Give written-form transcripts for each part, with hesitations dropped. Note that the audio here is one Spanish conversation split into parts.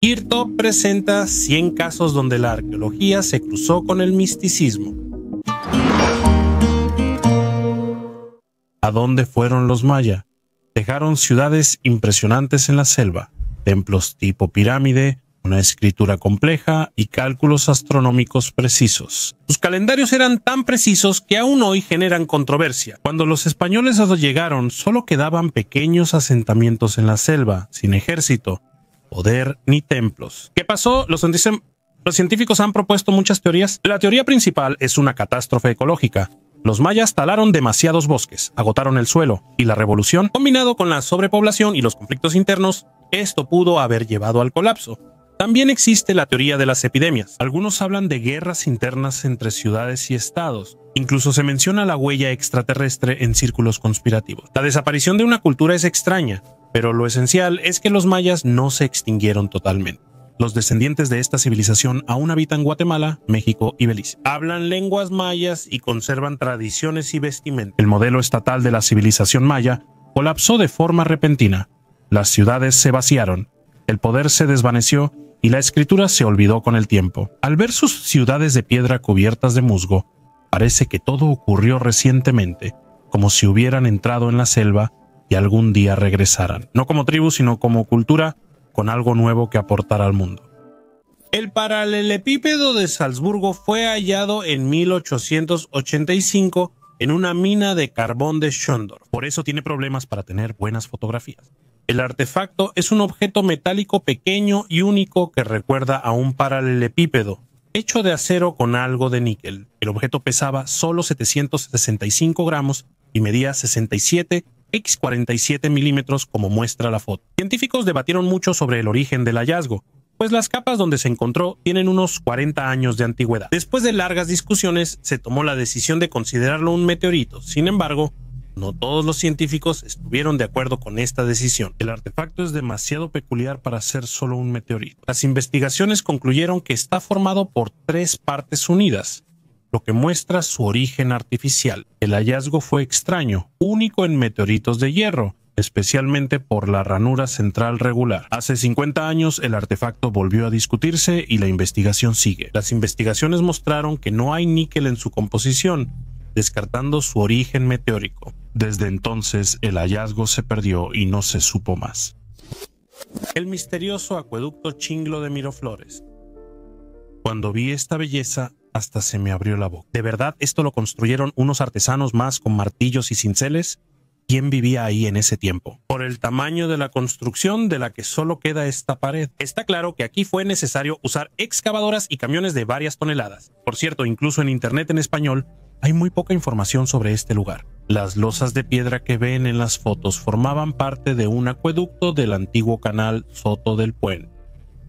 IRTOP presenta 100 casos donde la arqueología se cruzó con el misticismo. ¿A dónde fueron los mayas? Dejaron ciudades impresionantes en la selva, templos tipo pirámide, una escritura compleja y cálculos astronómicos precisos. Sus calendarios eran tan precisos que aún hoy generan controversia. Cuando los españoles llegaron, solo quedaban pequeños asentamientos en la selva, sin ejército, poder ni templos. ¿Qué pasó? Los científicos han propuesto muchas teorías. La teoría principal es una catástrofe ecológica. Los mayas talaron demasiados bosques, agotaron el suelo, y la revolución, combinado con la sobrepoblación y los conflictos internos, esto pudo haber llevado al colapso. También existe la teoría de las epidemias. Algunos hablan de guerras internas entre ciudades y estados. Incluso se menciona la huella extraterrestre en círculos conspirativos. La desaparición de una cultura es extraña, pero lo esencial es que los mayas no se extinguieron totalmente. Los descendientes de esta civilización aún habitan Guatemala, México y Belice. Hablan lenguas mayas y conservan tradiciones y vestimenta. El modelo estatal de la civilización maya colapsó de forma repentina. Las ciudades se vaciaron, el poder se desvaneció y la escritura se olvidó con el tiempo. Al ver sus ciudades de piedra cubiertas de musgo, parece que todo ocurrió recientemente, como si hubieran entrado en la selva y algún día regresaran. No como tribu, sino como cultura, con algo nuevo que aportar al mundo. El paralelepípedo de Salzburgo fue hallado en 1885 en una mina de carbón de Schöndorf. Por eso tiene problemas para tener buenas fotografías. El artefacto es un objeto metálico pequeño y único que recuerda a un paralelepípedo, hecho de acero con algo de níquel. El objeto pesaba solo 765 gramos y medía 67 x 47 milímetros como muestra la foto. Científicos debatieron mucho sobre el origen del hallazgo, pues las capas donde se encontró tienen unos 40 años de antigüedad. Después de largas discusiones, se tomó la decisión de considerarlo un meteorito. Sin embargo, no todos los científicos estuvieron de acuerdo con esta decisión. El artefacto es demasiado peculiar para ser solo un meteorito. Las investigaciones concluyeron que está formado por 3 partes unidas, lo que muestra su origen artificial. El hallazgo fue extraño, único en meteoritos de hierro, especialmente por la ranura central regular. Hace 50 años el artefacto volvió a discutirse y la investigación sigue. Las investigaciones mostraron que no hay níquel en su composición, descartando su origen meteórico. Desde entonces el hallazgo se perdió y no se supo más. El misterioso acueducto Chinglo de Miraflores. Cuando vi esta belleza, hasta se me abrió la boca. ¿De verdad esto lo construyeron unos artesanos más con martillos y cinceles? ¿Quién vivía ahí en ese tiempo? Por el tamaño de la construcción de la que solo queda esta pared. Está claro que aquí fue necesario usar excavadoras y camiones de varias toneladas. Por cierto, incluso en internet en español hay muy poca información sobre este lugar. Las losas de piedra que ven en las fotos formaban parte de un acueducto del antiguo canal Soto del Puente,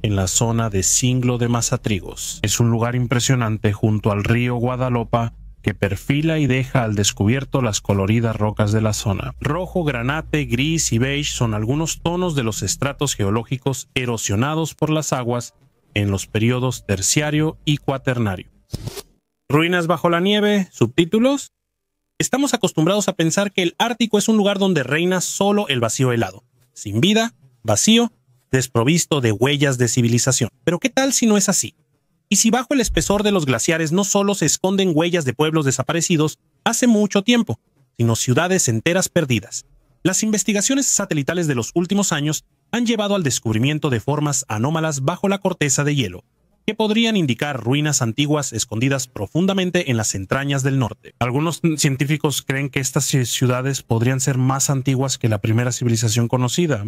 en la zona de Cinglo de Mazatrigos. Es un lugar impresionante junto al río Guadalopa que perfila y deja al descubierto las coloridas rocas de la zona. Rojo, granate, gris y beige son algunos tonos de los estratos geológicos erosionados por las aguas en los periodos terciario y cuaternario. Ruinas bajo la nieve, subtítulos. Estamos acostumbrados a pensar que el Ártico es un lugar donde reina solo el vacío helado, sin vida, vacío, desprovisto de huellas de civilización. Pero ¿qué tal si no es así? ¿Y si bajo el espesor de los glaciares no solo se esconden huellas de pueblos desaparecidos hace mucho tiempo, sino ciudades enteras perdidas? Las investigaciones satelitales de los últimos años han llevado al descubrimiento de formas anómalas bajo la corteza de hielo, que podrían indicar ruinas antiguas escondidas profundamente en las entrañas del norte. Algunos científicos creen que estas ciudades podrían ser más antiguas que la primera civilización conocida: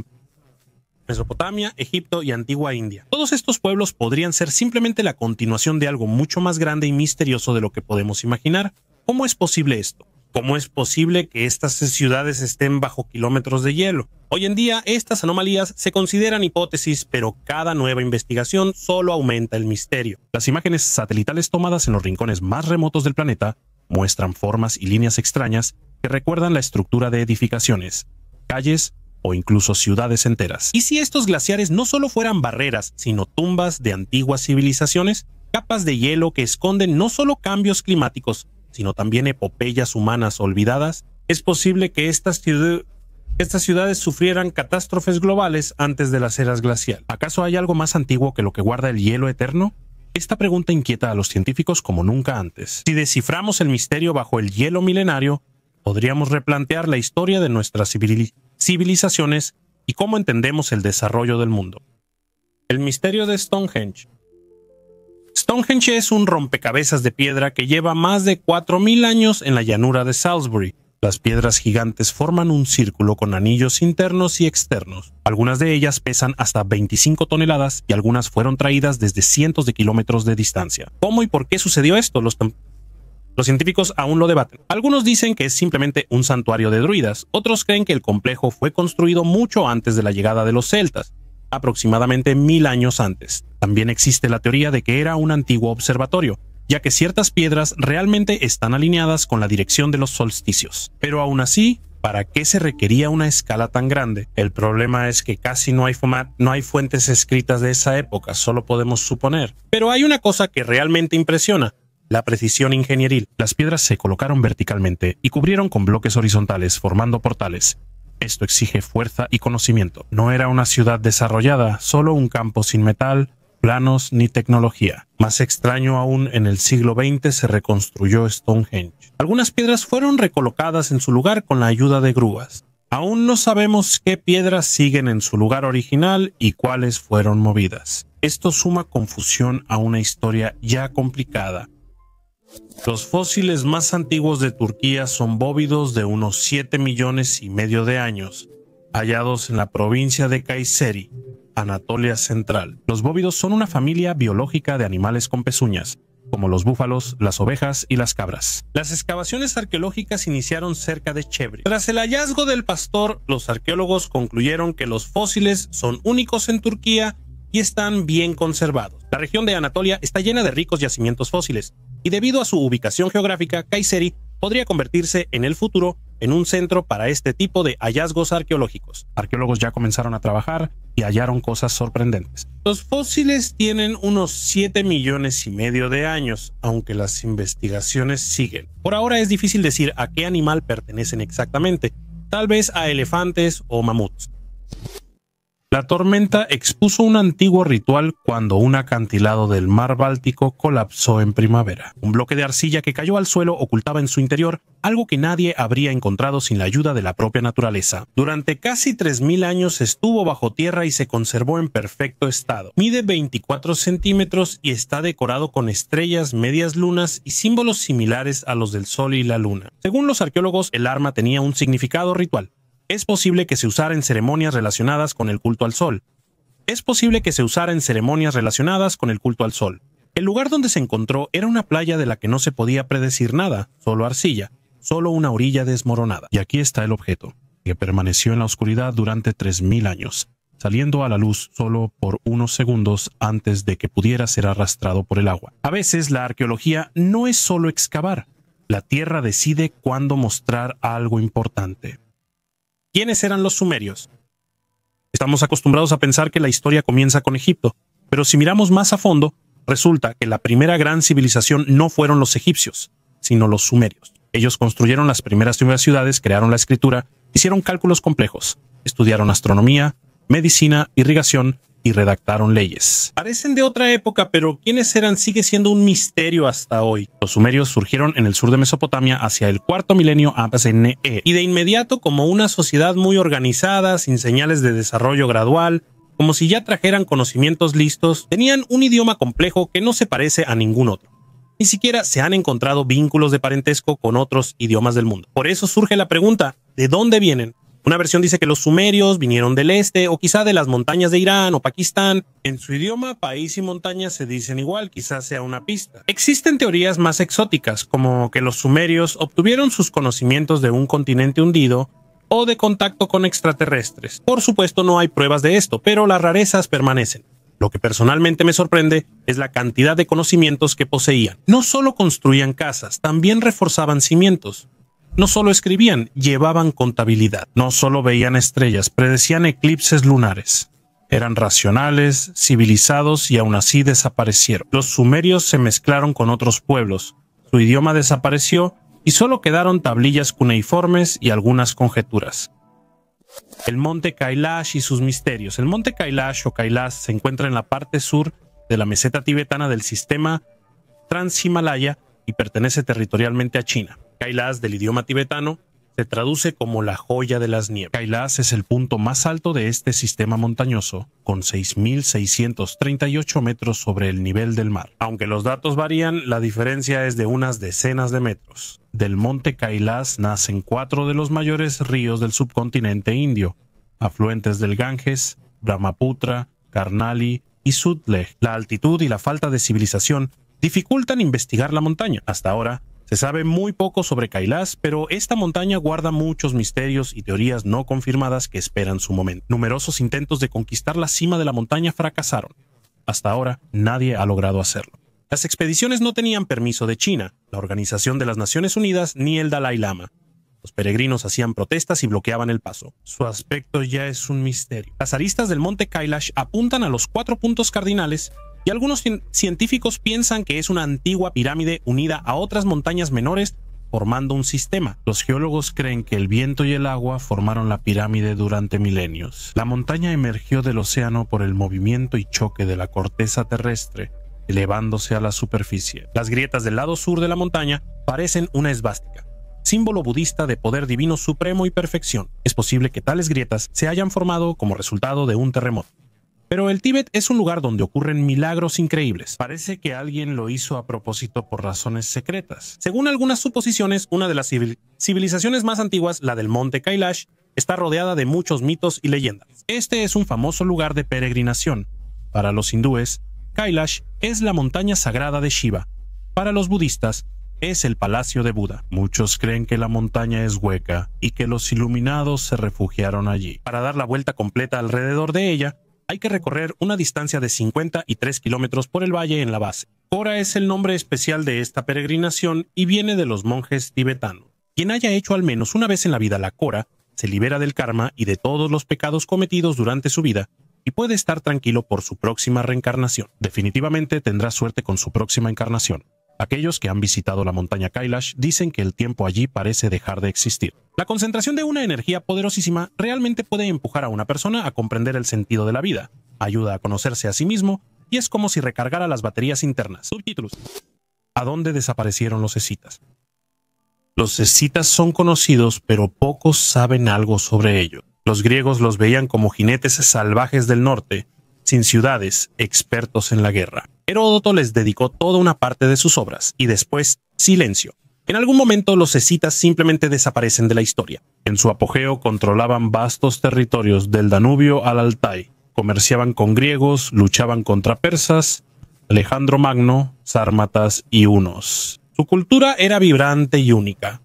Mesopotamia, Egipto y antigua India. Todos estos pueblos podrían ser simplemente la continuación de algo mucho más grande y misterioso de lo que podemos imaginar. ¿Cómo es posible esto? ¿Cómo es posible que estas ciudades estén bajo kilómetros de hielo? Hoy en día, estas anomalías se consideran hipótesis, pero cada nueva investigación solo aumenta el misterio. Las imágenes satelitales tomadas en los rincones más remotos del planeta muestran formas y líneas extrañas que recuerdan la estructura de edificaciones, calles o incluso ciudades enteras. ¿Y si estos glaciares no solo fueran barreras, sino tumbas de antiguas civilizaciones? Capas de hielo que esconden no solo cambios climáticos, sino también epopeyas humanas olvidadas. Es posible que estas ciudades que estas ciudades sufrieran catástrofes globales antes de las eras glaciales. ¿Acaso hay algo más antiguo que lo que guarda el hielo eterno? Esta pregunta inquieta a los científicos como nunca antes. Si desciframos el misterio bajo el hielo milenario, podríamos replantear la historia de nuestras civilizaciones y cómo entendemos el desarrollo del mundo. El misterio de Stonehenge. Stonehenge es un rompecabezas de piedra que lleva más de 4000 años en la llanura de Salisbury. Las piedras gigantes forman un círculo con anillos internos y externos. Algunas de ellas pesan hasta 25 toneladas y algunas fueron traídas desde cientos de kilómetros de distancia. ¿Cómo y por qué sucedió esto? Los científicos aún lo debaten. Algunos dicen que es simplemente un santuario de druidas, otros creen que el complejo fue construido mucho antes de la llegada de los celtas, aproximadamente 1000 años antes. También existe la teoría de que era un antiguo observatorio, ya que ciertas piedras realmente están alineadas con la dirección de los solsticios. Pero aún así, ¿para qué se requería una escala tan grande? El problema es que casi no hay fuentes escritas de esa época, solo podemos suponer. Pero hay una cosa que realmente impresiona: la precisión ingenieril. Las piedras se colocaron verticalmente y cubrieron con bloques horizontales, formando portales. Esto exige fuerza y conocimiento. No era una ciudad desarrollada, solo un campo sin metal, planos ni tecnología. Más extraño aún, en el siglo XX se reconstruyó Stonehenge. Algunas piedras fueron recolocadas en su lugar con la ayuda de grúas. Aún no sabemos qué piedras siguen en su lugar original y cuáles fueron movidas. Esto suma confusión a una historia ya complicada. Los fósiles más antiguos de Turquía son bóvidos de unos 7,5 millones de años, hallados en la provincia de Kayseri, Anatolia Central. Los bóvidos son una familia biológica de animales con pezuñas, como los búfalos, las ovejas y las cabras. Las excavaciones arqueológicas iniciaron cerca de Chevri. Tras el hallazgo del pastor, los arqueólogos concluyeron que los fósiles son únicos en Turquía y están bien conservados. La región de Anatolia está llena de ricos yacimientos fósiles, y debido a su ubicación geográfica, Kayseri podría convertirse en el futuro en un centro para este tipo de hallazgos arqueológicos. Arqueólogos ya comenzaron a trabajar y hallaron cosas sorprendentes. Los fósiles tienen unos 7,5 millones de años, aunque las investigaciones siguen. Por ahora es difícil decir a qué animal pertenecen exactamente, tal vez a elefantes o mamuts. La tormenta expuso un antiguo ritual cuando un acantilado del mar Báltico colapsó en primavera. Un bloque de arcilla que cayó al suelo ocultaba en su interior algo que nadie habría encontrado sin la ayuda de la propia naturaleza. Durante casi 3000 años estuvo bajo tierra y se conservó en perfecto estado. Mide 24 centímetros y está decorado con estrellas, medias lunas y símbolos similares a los del sol y la luna. Según los arqueólogos, el arma tenía un significado ritual. Es posible que se usara en ceremonias relacionadas con el culto al sol. El lugar donde se encontró era una playa de la que no se podía predecir nada, solo arcilla, solo una orilla desmoronada. Y aquí está el objeto, que permaneció en la oscuridad durante 3000 años, saliendo a la luz solo por unos segundos antes de que pudiera ser arrastrado por el agua. A veces la arqueología no es solo excavar, la tierra decide cuándo mostrar algo importante. ¿Quiénes eran los sumerios? Estamos acostumbrados a pensar que la historia comienza con Egipto, pero si miramos más a fondo, resulta que la primera gran civilización no fueron los egipcios, sino los sumerios. Ellos construyeron las primeras ciudades, crearon la escritura, hicieron cálculos complejos, estudiaron astronomía, medicina, irrigación y redactaron leyes. Parecen de otra época, pero quiénes eran sigue siendo un misterio hasta hoy. Los sumerios surgieron en el sur de Mesopotamia hacia el cuarto milenio a.C.e. y de inmediato como una sociedad muy organizada, sin señales de desarrollo gradual, como si ya trajeran conocimientos listos, tenían un idioma complejo que no se parece a ningún otro. Ni siquiera se han encontrado vínculos de parentesco con otros idiomas del mundo. Por eso surge la pregunta, ¿de dónde vienen? Una versión dice que los sumerios vinieron del este o quizá de las montañas de Irán o Pakistán. En su idioma, país y montaña se dicen igual, quizás sea una pista. Existen teorías más exóticas, como que los sumerios obtuvieron sus conocimientos de un continente hundido o de contacto con extraterrestres. Por supuesto, no hay pruebas de esto, pero las rarezas permanecen. Lo que personalmente me sorprende es la cantidad de conocimientos que poseían. No solo construían casas, también reforzaban cimientos. No solo escribían, llevaban contabilidad. No solo veían estrellas, predecían eclipses lunares. Eran racionales, civilizados y aún así desaparecieron. Los sumerios se mezclaron con otros pueblos. Su idioma desapareció y solo quedaron tablillas cuneiformes y algunas conjeturas. El monte Kailash y sus misterios. El monte Kailash o Kailash se encuentra en la parte sur de la meseta tibetana del sistema Trans-Himalaya y pertenece territorialmente a China. Kailash, del idioma tibetano, se traduce como la joya de las nieves. Kailash es el punto más alto de este sistema montañoso, con 6.638 metros sobre el nivel del mar. Aunque los datos varían, la diferencia es de unas decenas de metros. Del monte Kailash nacen 4 de los mayores ríos del subcontinente indio, afluentes del Ganges, Brahmaputra, Karnali y Sutlej. La altitud y la falta de civilización dificultan investigar la montaña. Hasta ahora, se sabe muy poco sobre Kailash, pero esta montaña guarda muchos misterios y teorías no confirmadas que esperan su momento. Numerosos intentos de conquistar la cima de la montaña fracasaron. Hasta ahora, nadie ha logrado hacerlo. Las expediciones no tenían permiso de China, la Organización de las Naciones Unidas ni el Dalai Lama. Los peregrinos hacían protestas y bloqueaban el paso. Su aspecto ya es un misterio. Las aristas del monte Kailash apuntan a los 4 puntos cardinales y algunos científicos piensan que es una antigua pirámide unida a otras montañas menores formando un sistema. Los geólogos creen que el viento y el agua formaron la pirámide durante milenios. La montaña emergió del océano por el movimiento y choque de la corteza terrestre, elevándose a la superficie. Las grietas del lado sur de la montaña parecen una esvástica, símbolo budista de poder divino supremo y perfección. Es posible que tales grietas se hayan formado como resultado de un terremoto. Pero el Tíbet es un lugar donde ocurren milagros increíbles. Parece que alguien lo hizo a propósito por razones secretas. Según algunas suposiciones, una de las civilizaciones más antiguas, la del monte Kailash, está rodeada de muchos mitos y leyendas. Este es un famoso lugar de peregrinación. Para los hindúes, Kailash es la montaña sagrada de Shiva. Para los budistas, es el palacio de Buda. Muchos creen que la montaña es hueca y que los iluminados se refugiaron allí. Para dar la vuelta completa alrededor de ella, hay que recorrer una distancia de 53 kilómetros por el valle en la base. Kora es el nombre especial de esta peregrinación y viene de los monjes tibetanos. Quien haya hecho al menos una vez en la vida la Kora, se libera del karma y de todos los pecados cometidos durante su vida y puede estar tranquilo por su próxima reencarnación. Definitivamente tendrá suerte con su próxima encarnación. Aquellos que han visitado la montaña Kailash dicen que el tiempo allí parece dejar de existir. La concentración de una energía poderosísima realmente puede empujar a una persona a comprender el sentido de la vida, ayuda a conocerse a sí mismo y es como si recargara las baterías internas. Subtítulos. ¿A dónde desaparecieron los escitas? Los escitas son conocidos, pero pocos saben algo sobre ellos. Los griegos los veían como jinetes salvajes del norte, sin ciudades, expertos en la guerra. Heródoto les dedicó toda una parte de sus obras, y después, silencio. En algún momento los escitas simplemente desaparecen de la historia. En su apogeo controlaban vastos territorios del Danubio al Altai, comerciaban con griegos, luchaban contra persas, Alejandro Magno, sármatas y hunos. Su cultura era vibrante y única.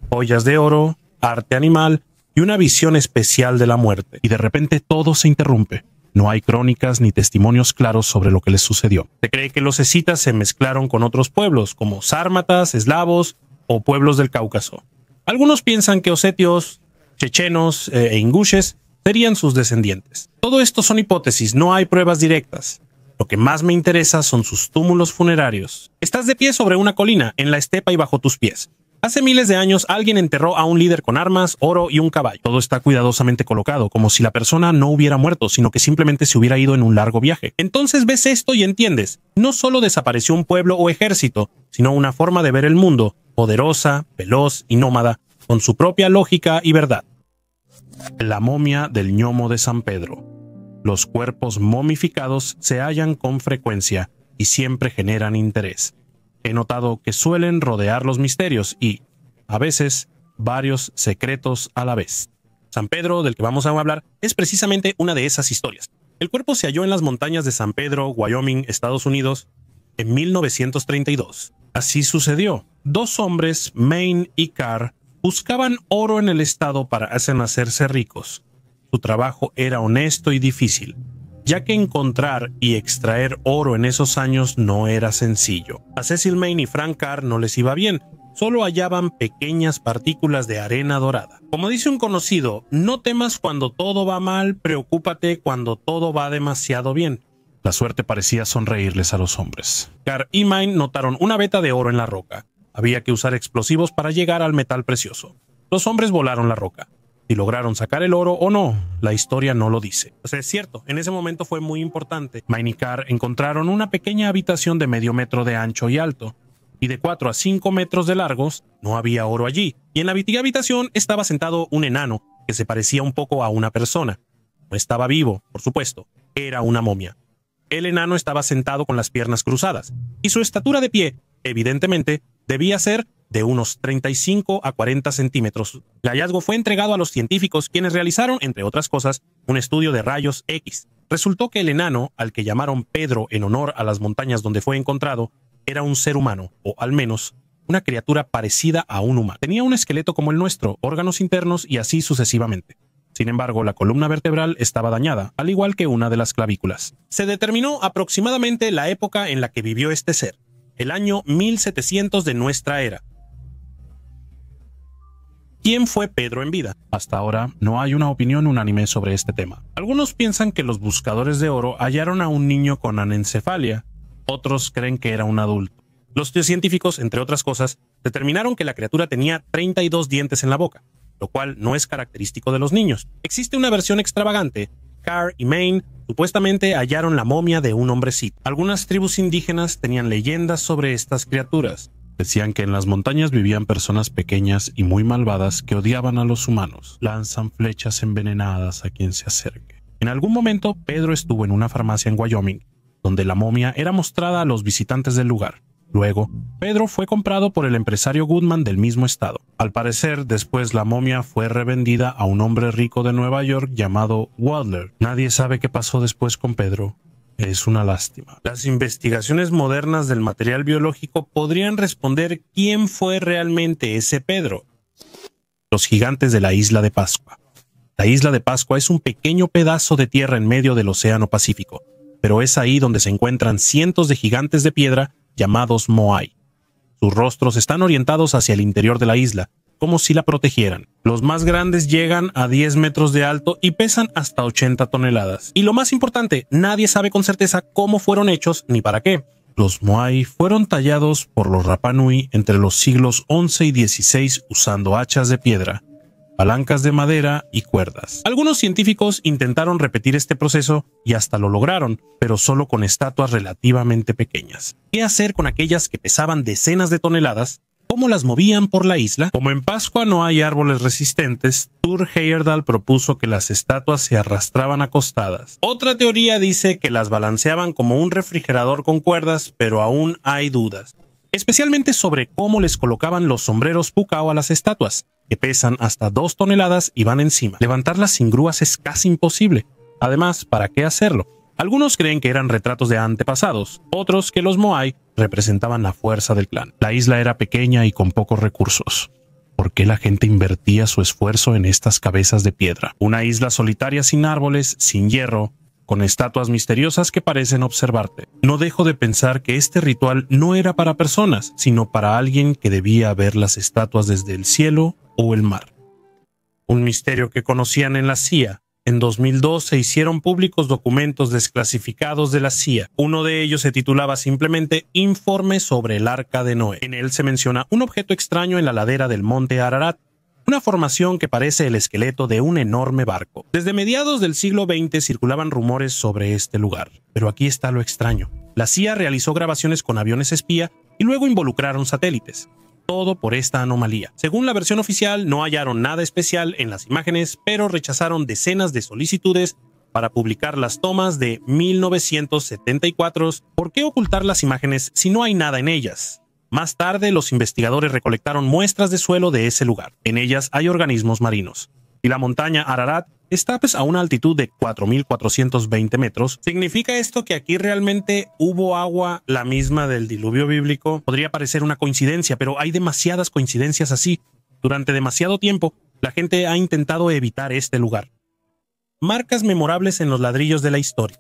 Joyas de oro, arte animal y una visión especial de la muerte. Y de repente todo se interrumpe. No hay crónicas ni testimonios claros sobre lo que les sucedió. Se cree que los escitas se mezclaron con otros pueblos, como sármatas, eslavos o pueblos del Cáucaso. Algunos piensan que osetios, chechenos e ingushes serían sus descendientes. Todo esto son hipótesis, no hay pruebas directas. Lo que más me interesa son sus túmulos funerarios. Estás de pie sobre una colina, en la estepa y bajo tus pies. Hace miles de años alguien enterró a un líder con armas, oro y un caballo. Todo está cuidadosamente colocado, como si la persona no hubiera muerto, sino que simplemente se hubiera ido en un largo viaje. Entonces ves esto y entiendes. No solo desapareció un pueblo o ejército, sino una forma de ver el mundo, poderosa, veloz y nómada, con su propia lógica y verdad. La momia del ñomo de San Pedro. Los cuerpos momificados se hallan con frecuencia y siempre generan interés. He notado que suelen rodear los misterios y, a veces, varios secretos a la vez. San Pedro, del que vamos a hablar, es precisamente una de esas historias. El cuerpo se halló en las montañas de San Pedro, Wyoming, Estados Unidos, en 1932. Así sucedió. 2 hombres, Maine y Carr, buscaban oro en el estado para hacerse ricos. Su trabajo era honesto y difícil, ya que encontrar y extraer oro en esos años no era sencillo. A Cecil Maine y Frank Carr no les iba bien, solo hallaban pequeñas partículas de arena dorada. Como dice un conocido, no temas cuando todo va mal, preocúpate cuando todo va demasiado bien. La suerte parecía sonreírles a los hombres. Carr y Maine notaron una veta de oro en la roca. Había que usar explosivos para llegar al metal precioso. Los hombres volaron la roca. Si lograron sacar el oro o no, la historia no lo dice. O sea, es cierto, en ese momento fue muy importante. Mine y Carr encontraron una pequeña habitación de medio metro de ancho y alto, y de 4 a 5 metros de largos. No había oro allí, y en la habitación estaba sentado un enano que se parecía un poco a una persona. No estaba vivo, por supuesto, era una momia. El enano estaba sentado con las piernas cruzadas, y su estatura de pie, evidentemente, debía ser de unos 35 a 40 centímetros. El hallazgo fue entregado a los científicos, quienes realizaron, entre otras cosas, un estudio de rayos X. Resultó que el enano, al que llamaron Pedro en honor a las montañas donde fue encontrado, era un ser humano, o al menos una criatura parecida a un humano. Tenía un esqueleto como el nuestro, órganos internos y así sucesivamente. Sin embargo, la columna vertebral estaba dañada, al igual que una de las clavículas. Se determinó aproximadamente la época en la que vivió este ser, el año 1700 de nuestra era. ¿Quién fue Pedro en vida? Hasta ahora no hay una opinión unánime sobre este tema. Algunos piensan que los buscadores de oro hallaron a un niño con anencefalia, otros creen que era un adulto. Los científicos, entre otras cosas, determinaron que la criatura tenía 32 dientes en la boca, lo cual no es característico de los niños. Existe una versión extravagante. Carr y Maine supuestamente hallaron la momia de un hombrecito. Algunas tribus indígenas tenían leyendas sobre estas criaturas. Decían que en las montañas vivían personas pequeñas y muy malvadas que odiaban a los humanos. Lanzan flechas envenenadas a quien se acerque. En algún momento, Pedro estuvo en una farmacia en Wyoming, donde la momia era mostrada a los visitantes del lugar. Luego, Pedro fue comprado por el empresario Goodman del mismo estado. Al parecer, después la momia fue revendida a un hombre rico de Nueva York llamado Wadler. Nadie sabe qué pasó después con Pedro. Es una lástima. Las investigaciones modernas del material biológico podrían responder quién fue realmente ese Pedro. Los gigantes de la isla de Pascua. La isla de Pascua es un pequeño pedazo de tierra en medio del Océano Pacífico, pero es ahí donde se encuentran cientos de gigantes de piedra llamados Moai. Sus rostros están orientados hacia el interior de la isla, como si la protegieran. Los más grandes llegan a 10 metros de alto y pesan hasta 80 toneladas. Y lo más importante, nadie sabe con certeza cómo fueron hechos ni para qué. Los Moai fueron tallados por los Rapa Nui entre los siglos XI y XVI usando hachas de piedra, palancas de madera y cuerdas. Algunos científicos intentaron repetir este proceso y hasta lo lograron, pero solo con estatuas relativamente pequeñas. ¿Qué hacer con aquellas que pesaban decenas de toneladas? ¿Cómo las movían por la isla? Como en Pascua no hay árboles resistentes, Thor Heyerdahl propuso que las estatuas se arrastraban acostadas. Otra teoría dice que las balanceaban como un refrigerador con cuerdas, pero aún hay dudas, especialmente sobre cómo les colocaban los sombreros pukao a las estatuas, que pesan hasta 2 toneladas y van encima. Levantarlas sin grúas es casi imposible. Además, ¿para qué hacerlo? Algunos creen que eran retratos de antepasados, otros que los Moai representaban la fuerza del clan. La isla era pequeña y con pocos recursos. ¿Por qué la gente invertía su esfuerzo en estas cabezas de piedra? Una isla solitaria sin árboles, sin hierro, con estatuas misteriosas que parecen observarte. No dejo de pensar que este ritual no era para personas, sino para alguien que debía ver las estatuas desde el cielo o el mar. Un misterio que conocían en la CIA. En 2002 se hicieron públicos documentos desclasificados de la CIA. Uno de ellos se titulaba simplemente Informe sobre el Arca de Noé. En él se menciona un objeto extraño en la ladera del monte Ararat, una formación que parece el esqueleto de un enorme barco. Desde mediados del siglo XX circulaban rumores sobre este lugar. Pero aquí está lo extraño. La CIA realizó grabaciones con aviones espía y luego involucraron satélites. Todo por esta anomalía. Según la versión oficial, no hallaron nada especial en las imágenes, pero rechazaron decenas de solicitudes para publicar las tomas de 1974. ¿Por qué ocultar las imágenes si no hay nada en ellas? Más tarde, los investigadores recolectaron muestras de suelo de ese lugar. En ellas hay organismos marinos. Y la montaña Ararat está a una altitud de 4.420 metros. ¿Significa esto que aquí realmente hubo agua, la misma del diluvio bíblico? Podría parecer una coincidencia, pero hay demasiadas coincidencias así. Durante demasiado tiempo, la gente ha intentado evitar este lugar. Marcas memorables en los ladrillos de la historia.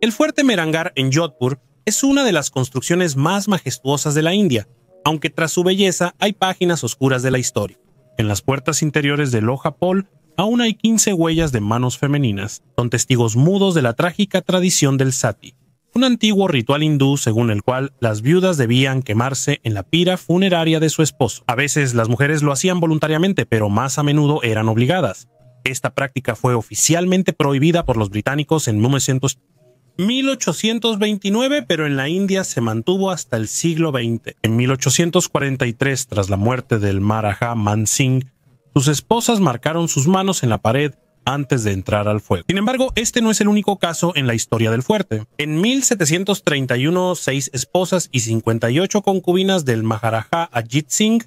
El fuerte Merangar en Jodhpur es una de las construcciones más majestuosas de la India, aunque tras su belleza hay páginas oscuras de la historia. En las puertas interiores de Lohapol aún hay 15 huellas de manos femeninas. Son testigos mudos de la trágica tradición del sati, un antiguo ritual hindú según el cual las viudas debían quemarse en la pira funeraria de su esposo. A veces las mujeres lo hacían voluntariamente, pero más a menudo eran obligadas. Esta práctica fue oficialmente prohibida por los británicos en 1829, pero en la India se mantuvo hasta el siglo XX. En 1843, tras la muerte del Maharaja Man Singh, sus esposas marcaron sus manos en la pared antes de entrar al fuego. Sin embargo, este no es el único caso en la historia del fuerte. En 1731, 6 esposas y 58 concubinas del Maharaja Ajit Singh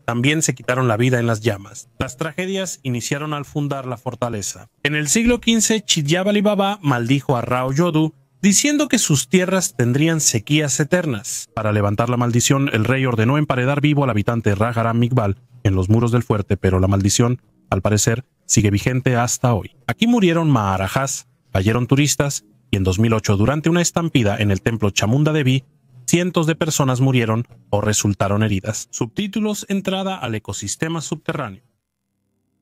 también se quitaron la vida en las llamas. Las tragedias iniciaron al fundar la fortaleza. En el siglo XV, Chidjabali Baba maldijo a Rao Yodu, diciendo que sus tierras tendrían sequías eternas. Para levantar la maldición, el rey ordenó emparedar vivo al habitante Rajaram Iqbal en los muros del fuerte, pero la maldición, al parecer, sigue vigente hasta hoy. Aquí murieron maharajas, cayeron turistas, y en 2008, durante una estampida en el templo Chamunda Devi, cientos de personas murieron o resultaron heridas. Subtítulos: Entrada al ecosistema subterráneo.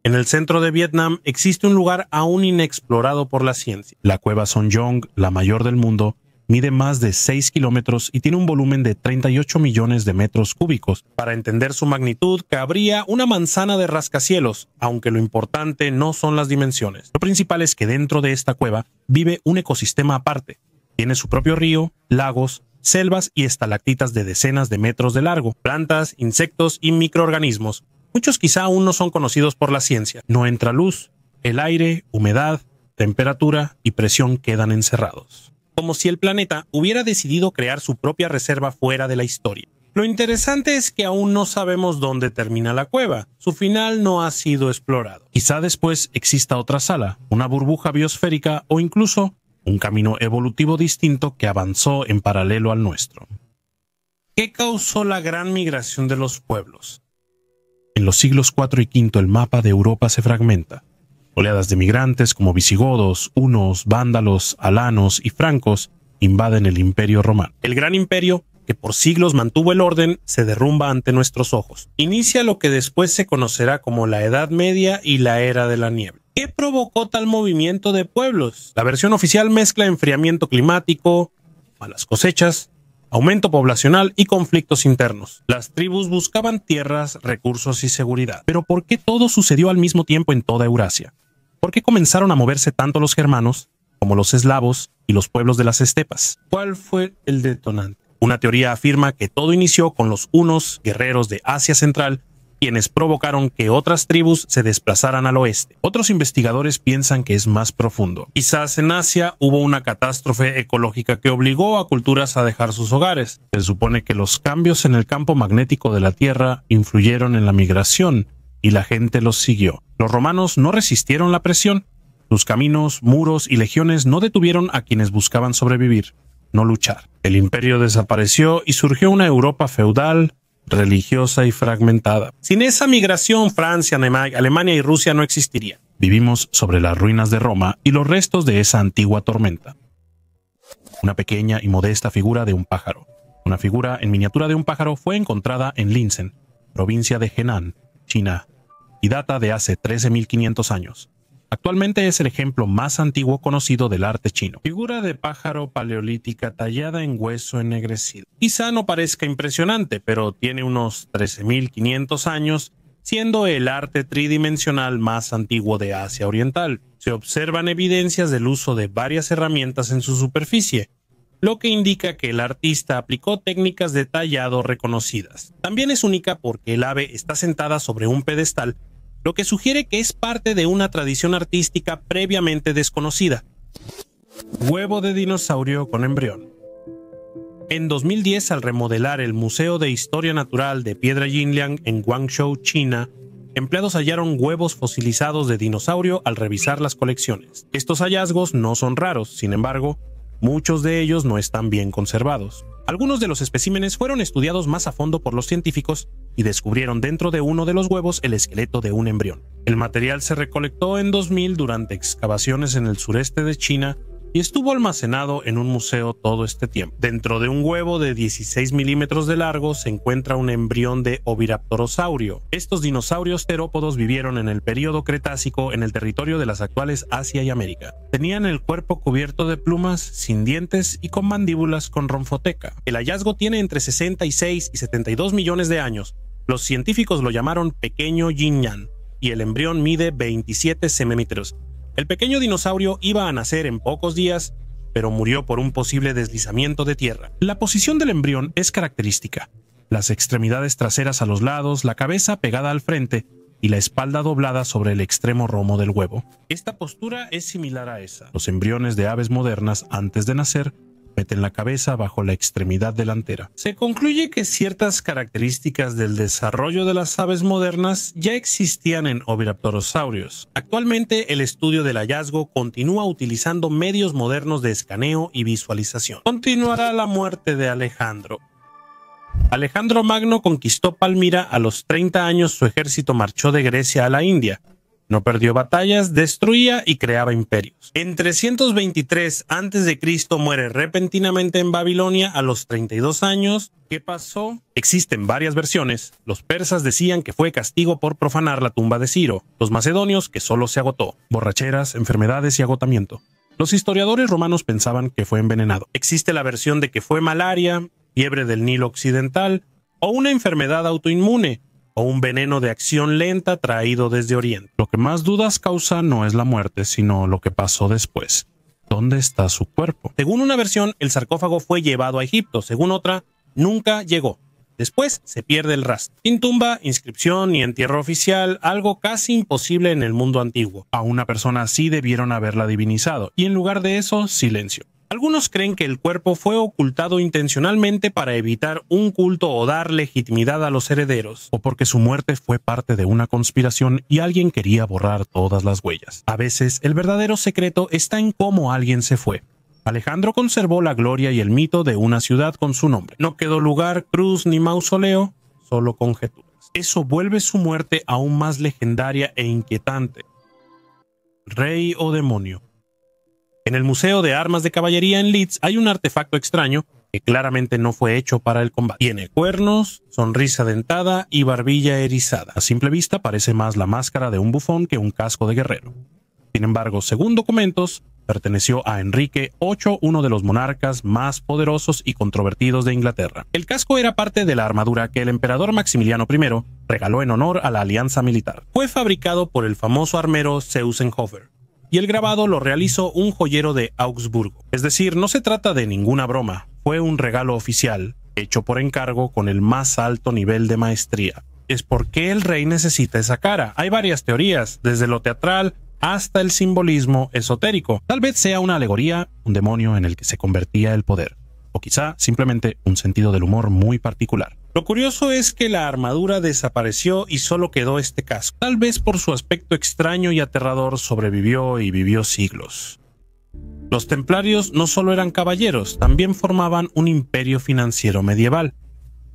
En el centro de Vietnam existe un lugar aún inexplorado por la ciencia. La cueva Son Yong, la mayor del mundo, mide más de 6 kilómetros y tiene un volumen de 38 millones de metros cúbicos. Para entender su magnitud, cabría una manzana de rascacielos, aunque lo importante no son las dimensiones. Lo principal es que dentro de esta cueva vive un ecosistema aparte. Tiene su propio río, lagos, selvas y estalactitas de decenas de metros de largo, plantas, insectos y microorganismos. Muchos quizá aún no son conocidos por la ciencia. No entra luz, el aire, humedad, temperatura y presión quedan encerrados. Como si el planeta hubiera decidido crear su propia reserva fuera de la historia. Lo interesante es que aún no sabemos dónde termina la cueva. Su final no ha sido explorado. Quizá después exista otra sala, una burbuja biosférica o incluso un camino evolutivo distinto que avanzó en paralelo al nuestro. ¿Qué causó la gran migración de los pueblos? En los siglos IV y V el mapa de Europa se fragmenta. Oleadas de migrantes como visigodos, hunos, vándalos, alanos y francos invaden el Imperio Romano. El gran imperio, que por siglos mantuvo el orden, se derrumba ante nuestros ojos. Inicia lo que después se conocerá como la Edad Media y la Era de la Niebla. ¿Qué provocó tal movimiento de pueblos? La versión oficial mezcla enfriamiento climático, malas cosechas, aumento poblacional y conflictos internos. Las tribus buscaban tierras, recursos y seguridad. Pero ¿por qué todo sucedió al mismo tiempo en toda Eurasia? ¿Por qué comenzaron a moverse tanto los germanos como los eslavos y los pueblos de las estepas? ¿Cuál fue el detonante? Una teoría afirma que todo inició con los hunos, guerreros de Asia Central, quienes provocaron que otras tribus se desplazaran al oeste. Otros investigadores piensan que es más profundo. Quizás en Asia hubo una catástrofe ecológica que obligó a culturas a dejar sus hogares. Se supone que los cambios en el campo magnético de la Tierra influyeron en la migración y la gente los siguió. Los romanos no resistieron la presión. Sus caminos, muros y legiones no detuvieron a quienes buscaban sobrevivir, no luchar. El imperio desapareció y surgió una Europa feudal, religiosa y fragmentada. Sin esa migración, Francia, Alemania y Rusia no existirían. Vivimos sobre las ruinas de Roma y los restos de esa antigua tormenta. Una pequeña y modesta figura de un pájaro. Una figura en miniatura de un pájaro fue encontrada en Linsen, provincia de Henan, China, y data de hace 13.500 años. Actualmente es el ejemplo más antiguo conocido del arte chino. Figura de pájaro paleolítica tallada en hueso ennegrecido. Quizá no parezca impresionante, pero tiene unos 13.500 años, siendo el arte tridimensional más antiguo de Asia Oriental. Se observan evidencias del uso de varias herramientas en su superficie, lo que indica que el artista aplicó técnicas de tallado reconocidas. También es única porque el ave está sentada sobre un pedestal, lo que sugiere que es parte de una tradición artística previamente desconocida. Huevo de dinosaurio con embrión. En 2010, al remodelar el Museo de Historia Natural de Piedra Jinliang en Guangzhou, China, empleados hallaron huevos fosilizados de dinosaurio al revisar las colecciones. Estos hallazgos no son raros, sin embargo, muchos de ellos no están bien conservados. Algunos de los especímenes fueron estudiados más a fondo por los científicos y descubrieron dentro de uno de los huevos el esqueleto de un embrión. El material se recolectó en 2000 durante excavaciones en el sureste de China y estuvo almacenado en un museo todo este tiempo. Dentro de un huevo de 16 milímetros de largo se encuentra un embrión de oviraptorosaurio. Estos dinosaurios terópodos vivieron en el período Cretácico en el territorio de las actuales Asia y América. Tenían el cuerpo cubierto de plumas, sin dientes y con mandíbulas con ronfoteca. El hallazgo tiene entre 66 y 72 millones de años. Los científicos lo llamaron pequeño yin-yang y el embrión mide 27 centímetros. El pequeño dinosaurio iba a nacer en pocos días, pero murió por un posible deslizamiento de tierra. La posición del embrión es característica. Las extremidades traseras a los lados, la cabeza pegada al frente y la espalda doblada sobre el extremo romo del huevo. Esta postura es similar a esa. Los embriones de aves modernas, antes de nacer, meten la cabeza bajo la extremidad delantera. Se concluye que ciertas características del desarrollo de las aves modernas ya existían en oviraptorosaurios. Actualmente, el estudio del hallazgo continúa utilizando medios modernos de escaneo y visualización. Continuará la muerte de Alejandro. Alejandro Magno conquistó Palmira. A los 30 años su ejército marchó de Grecia a la India. No perdió batallas, destruía y creaba imperios. En 323 a.C. muere repentinamente en Babilonia a los 32 años. ¿Qué pasó? Existen varias versiones. Los persas decían que fue castigo por profanar la tumba de Ciro. Los macedonios que solo se agotó. Borracheras, enfermedades y agotamiento. Los historiadores romanos pensaban que fue envenenado. Existe la versión de que fue malaria, fiebre del Nilo Occidental o una enfermedad autoinmune, o un veneno de acción lenta traído desde Oriente. Lo que más dudas causa no es la muerte, sino lo que pasó después. ¿Dónde está su cuerpo? Según una versión, el sarcófago fue llevado a Egipto. Según otra, nunca llegó. Después se pierde el rastro. Sin tumba, inscripción ni entierro oficial, algo casi imposible en el mundo antiguo. A una persona así debieron haberla divinizado, y en lugar de eso, silencio. Algunos creen que el cuerpo fue ocultado intencionalmente para evitar un culto o dar legitimidad a los herederos, o porque su muerte fue parte de una conspiración y alguien quería borrar todas las huellas. A veces, el verdadero secreto está en cómo alguien se fue. Alejandro conservó la gloria y el mito de una ciudad con su nombre. No quedó lugar, cruz ni mausoleo, solo conjeturas. Eso vuelve su muerte aún más legendaria e inquietante. Rey o demonio. En el Museo de Armas de Caballería en Leeds hay un artefacto extraño que claramente no fue hecho para el combate. Tiene cuernos, sonrisa dentada y barbilla erizada. A simple vista parece más la máscara de un bufón que un casco de guerrero. Sin embargo, según documentos, perteneció a Enrique VIII, uno de los monarcas más poderosos y controvertidos de Inglaterra. El casco era parte de la armadura que el emperador Maximiliano I regaló en honor a la alianza militar. Fue fabricado por el famoso armero Zeusenhofer, y el grabado lo realizó un joyero de Augsburgo. Es decir, no se trata de ninguna broma, fue un regalo oficial, hecho por encargo con el más alto nivel de maestría. ¿Es por qué el rey necesita esa cara? Hay varias teorías, desde lo teatral hasta el simbolismo esotérico. Tal vez sea una alegoría, un demonio en el que se convertía el poder, o quizá simplemente un sentido del humor muy particular. Lo curioso es que la armadura desapareció y solo quedó este casco. Tal vez por su aspecto extraño y aterrador sobrevivió y vivió siglos. Los templarios no solo eran caballeros, también formaban un imperio financiero medieval.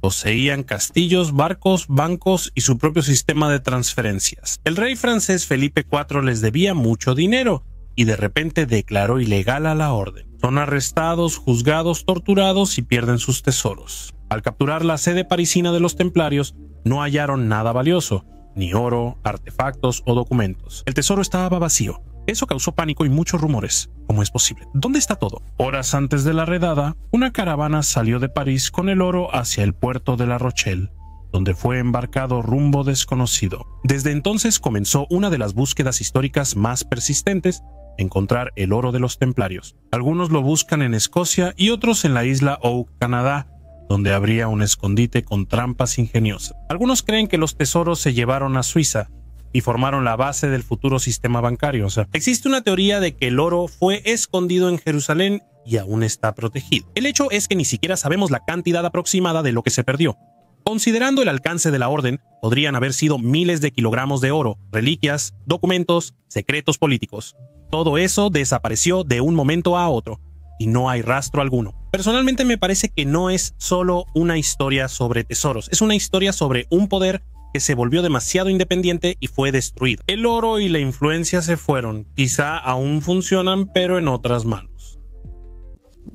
Poseían castillos, barcos, bancos y su propio sistema de transferencias. El rey francés Felipe IV les debía mucho dinero y de repente declaró ilegal a la orden. Son arrestados, juzgados, torturados y pierden sus tesoros. Al capturar la sede parisina de los templarios, no hallaron nada valioso, ni oro, artefactos o documentos. El tesoro estaba vacío. Eso causó pánico y muchos rumores. ¿Cómo es posible? ¿Dónde está todo? Horas antes de la redada, una caravana salió de París con el oro hacia el puerto de La Rochelle, donde fue embarcado rumbo desconocido. Desde entonces comenzó una de las búsquedas históricas más persistentes: encontrar el oro de los templarios. Algunos lo buscan en Escocia y otros en la isla Oak, Canadá, donde habría un escondite con trampas ingeniosas. Algunos creen que los tesoros se llevaron a Suiza y formaron la base del futuro sistema bancario. Existe una teoría de que el oro fue escondido en Jerusalén y aún está protegido. El hecho es que ni siquiera sabemos la cantidad aproximada de lo que se perdió. Considerando el alcance de la orden, podrían haber sido miles de kilogramos de oro, reliquias, documentos, secretos políticos. Todo eso desapareció de un momento a otro y no hay rastro alguno. Personalmente me parece que no es solo una historia sobre tesoros, es una historia sobre un poder que se volvió demasiado independiente y fue destruido. El oro y la influencia se fueron, quizá aún funcionan, pero en otras manos.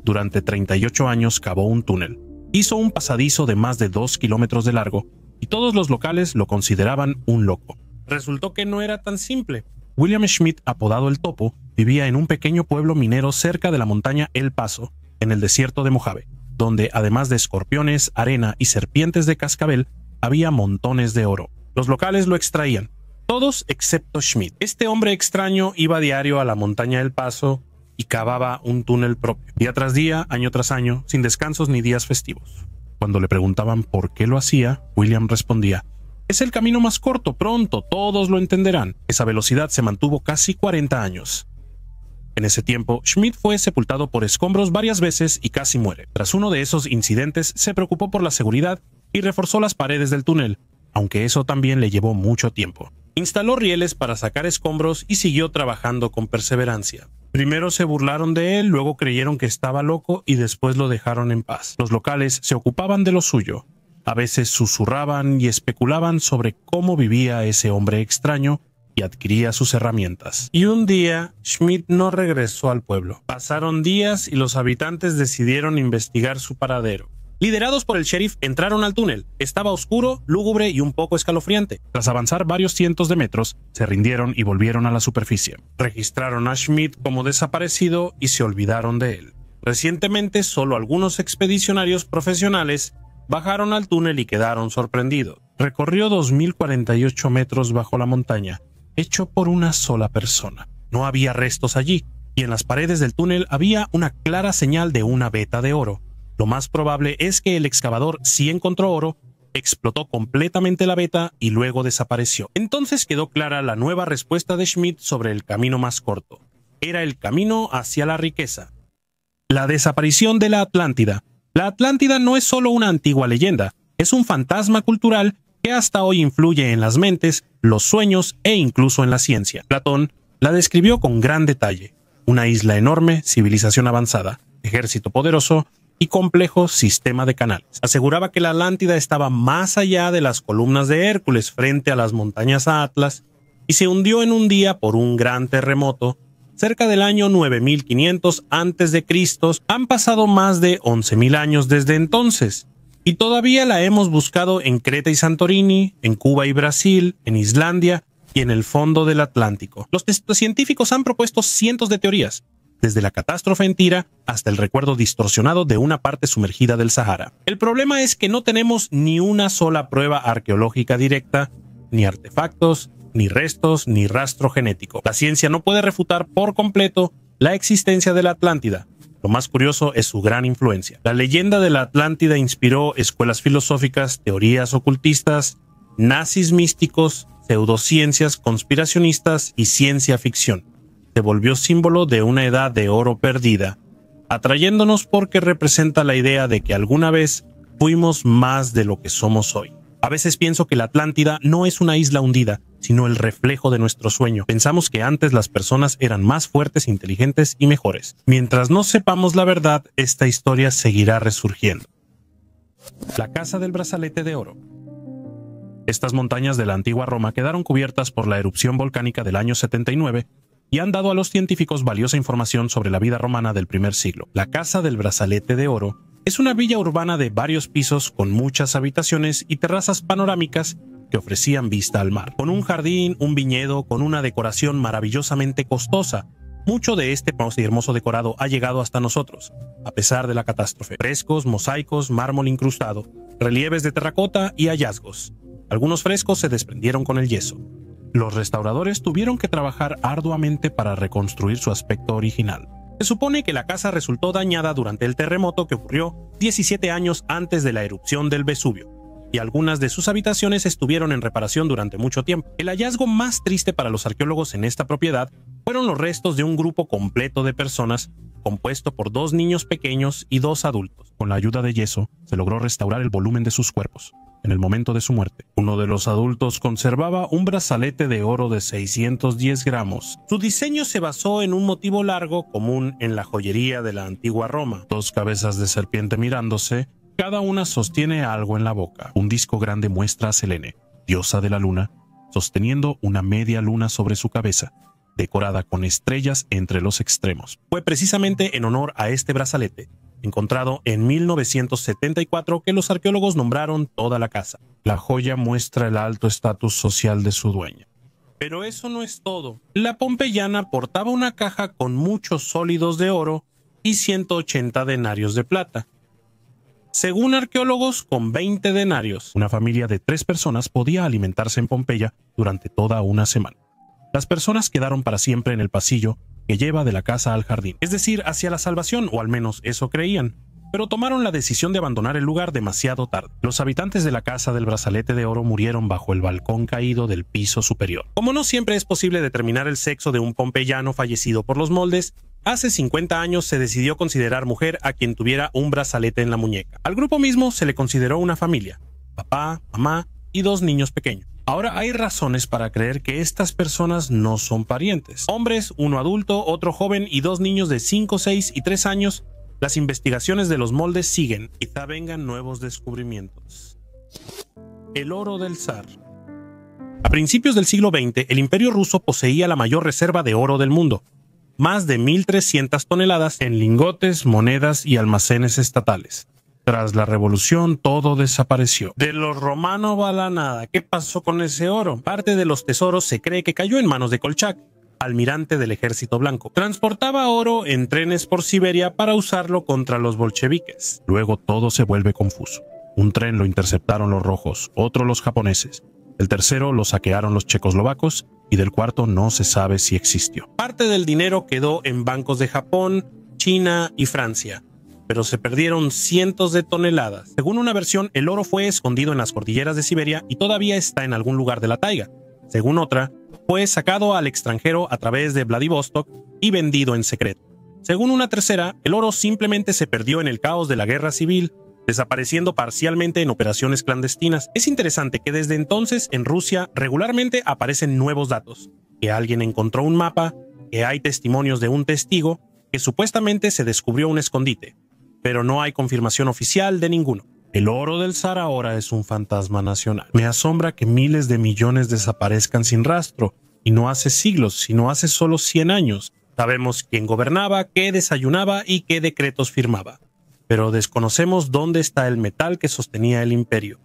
Durante 38 años cavó un túnel. Hizo un pasadizo de más de 2 kilómetros de largo y todos los locales lo consideraban un loco. Resultó que no era tan simple. William Schmidt, apodado el Topo, vivía en un pequeño pueblo minero cerca de la montaña El Paso, en el desierto de Mojave, donde además de escorpiones, arena y serpientes de cascabel, había montones de oro. Los locales lo extraían, todos excepto Schmidt. Este hombre extraño iba diario a la montaña El Paso y cavaba un túnel propio, día tras día, año tras año, sin descansos ni días festivos. Cuando le preguntaban por qué lo hacía, William respondía: «Es el camino más corto, pronto todos lo entenderán». Esa velocidad se mantuvo casi 40 años. En ese tiempo, Schmidt fue sepultado por escombros varias veces y casi muere. Tras uno de esos incidentes, se preocupó por la seguridad y reforzó las paredes del túnel, aunque eso también le llevó mucho tiempo. Instaló rieles para sacar escombros y siguió trabajando con perseverancia. Primero se burlaron de él, luego creyeron que estaba loco y después lo dejaron en paz. Los locales se ocupaban de lo suyo. A veces susurraban y especulaban sobre cómo vivía ese hombre extraño y adquiría sus herramientas. Y un día, Schmidt no regresó al pueblo. Pasaron días y los habitantes decidieron investigar su paradero. Liderados por el sheriff, entraron al túnel. Estaba oscuro, lúgubre y un poco escalofriante. Tras avanzar varios cientos de metros, se rindieron y volvieron a la superficie. Registraron a Schmidt como desaparecido y se olvidaron de él. Recientemente, solo algunos expedicionarios profesionales bajaron al túnel y quedaron sorprendidos. Recorrió 2048 metros bajo la montaña, hecho por una sola persona. No había restos allí, y en las paredes del túnel había una clara señal de una veta de oro. Lo más probable es que el excavador sí encontró oro, explotó completamente la veta y luego desapareció. Entonces quedó clara la nueva respuesta de Schmidt sobre el camino más corto. Era el camino hacia la riqueza. La desaparición de la Atlántida. La Atlántida no es solo una antigua leyenda, es un fantasma cultural que hasta hoy influye en las mentes, los sueños e incluso en la ciencia. Platón la describió con gran detalle: una isla enorme, civilización avanzada, ejército poderoso y complejo sistema de canales. Aseguraba que la Atlántida estaba más allá de las columnas de Hércules frente a las montañas Atlas y se hundió en un día por un gran terremoto cerca del año 9500 a.C. Han pasado más de 11.000 años desde entonces y todavía la hemos buscado en Creta y Santorini, en Cuba y Brasil, en Islandia y en el fondo del Atlántico. Los científicos han propuesto cientos de teorías, desde la catástrofe en Tira hasta el recuerdo distorsionado de una parte sumergida del Sahara. El problema es que no tenemos ni una sola prueba arqueológica directa, ni artefactos, ni restos, ni rastro genético. La ciencia no puede refutar por completo la existencia de la Atlántida. Lo más curioso es su gran influencia. La leyenda de la Atlántida inspiró escuelas filosóficas, teorías ocultistas, nazis místicos, pseudociencias conspiracionistas y ciencia ficción. Se volvió símbolo de una edad de oro perdida, atrayéndonos porque representa la idea de que alguna vez fuimos más de lo que somos hoy. A veces pienso que la Atlántida no es una isla hundida, sino el reflejo de nuestro sueño. Pensamos que antes las personas eran más fuertes, inteligentes y mejores. Mientras no sepamos la verdad, esta historia seguirá resurgiendo. La Casa del Brazalete de Oro. Estas montañas de la antigua Roma quedaron cubiertas por la erupción volcánica del año 79 y han dado a los científicos valiosa información sobre la vida romana del primer siglo. La Casa del Brazalete de Oro es una villa urbana de varios pisos con muchas habitaciones y terrazas panorámicas que ofrecían vista al mar, con un jardín, un viñedo, con una decoración maravillosamente costosa. Mucho de este hermoso decorado ha llegado hasta nosotros, a pesar de la catástrofe. Frescos, mosaicos, mármol incrustado, relieves de terracota y hallazgos. Algunos frescos se desprendieron con el yeso. Los restauradores tuvieron que trabajar arduamente para reconstruir su aspecto original. Se supone que la casa resultó dañada durante el terremoto que ocurrió 17 años antes de la erupción del Vesubio, y algunas de sus habitaciones estuvieron en reparación durante mucho tiempo. El hallazgo más triste para los arqueólogos en esta propiedad fueron los restos de un grupo completo de personas, compuesto por 2 niños pequeños y 2 adultos. Con la ayuda de yeso, se logró restaurar el volumen de sus cuerpos. En el momento de su muerte, uno de los adultos conservaba un brazalete de oro de 610 gramos. Su diseño se basó en un motivo largo común en la joyería de la antigua Roma. 2 cabezas de serpiente mirándose, cada una sostiene algo en la boca. Un disco grande muestra a Selene, diosa de la luna, sosteniendo una media luna sobre su cabeza. decorada con estrellas entre los extremos. Fue precisamente en honor a este brazalete, encontrado en 1974, que los arqueólogos nombraron toda la casa. La joya muestra el alto estatus social de su dueña. Pero eso no es todo. La pompeyana portaba una caja con muchos sólidos de oro y 180 denarios de plata. Según arqueólogos, con 20 denarios, una familia de 3 personas podía alimentarse en Pompeya durante toda una semana. Las personas quedaron para siempre en el pasillo que lleva de la casa al jardín, es decir, hacia la salvación, o al menos eso creían, pero tomaron la decisión de abandonar el lugar demasiado tarde. Los habitantes de la casa del brazalete de oro murieron bajo el balcón caído del piso superior. Como no siempre es posible determinar el sexo de un pompeyano fallecido por los moldes, hace 50 años se decidió considerar mujer a quien tuviera un brazalete en la muñeca. Al grupo mismo se le consideró una familia: papá, mamá y 2 niños pequeños. Ahora hay razones para creer que estas personas no son parientes. Hombres, uno adulto, otro joven y 2 niños de 5, 6 y 3 años. Las investigaciones de los moldes siguen. Quizá vengan nuevos descubrimientos. El oro del zar. A principios del siglo XX, el Imperio ruso poseía la mayor reserva de oro del mundo. Más de 1.300 toneladas en lingotes, monedas y almacenes estatales. Tras la revolución, todo desapareció. De los romanos va la nada. ¿Qué pasó con ese oro? Parte de los tesoros se cree que cayó en manos de Kolchak, almirante del ejército blanco. Transportaba oro en trenes por Siberia para usarlo contra los bolcheviques. Luego todo se vuelve confuso. Un tren lo interceptaron los rojos, otro los japoneses. El tercero lo saquearon los checoslovacos y del cuarto no se sabe si existió. Parte del dinero quedó en bancos de Japón, China y Francia, pero se perdieron cientos de toneladas. Según una versión, el oro fue escondido en las cordilleras de Siberia y todavía está en algún lugar de la taiga. Según otra, fue sacado al extranjero a través de Vladivostok y vendido en secreto. Según una tercera, el oro simplemente se perdió en el caos de la guerra civil, desapareciendo parcialmente en operaciones clandestinas. Es interesante que desde entonces en Rusia regularmente aparecen nuevos datos, que alguien encontró un mapa, que hay testimonios de un testigo, que supuestamente se descubrió un escondite, pero no hay confirmación oficial de ninguno. El oro del zar ahora es un fantasma nacional. Me asombra que miles de millones desaparezcan sin rastro, y no hace siglos, sino hace solo 100 años. Sabemos quién gobernaba, qué desayunaba y qué decretos firmaba, pero desconocemos dónde está el metal que sostenía el imperio.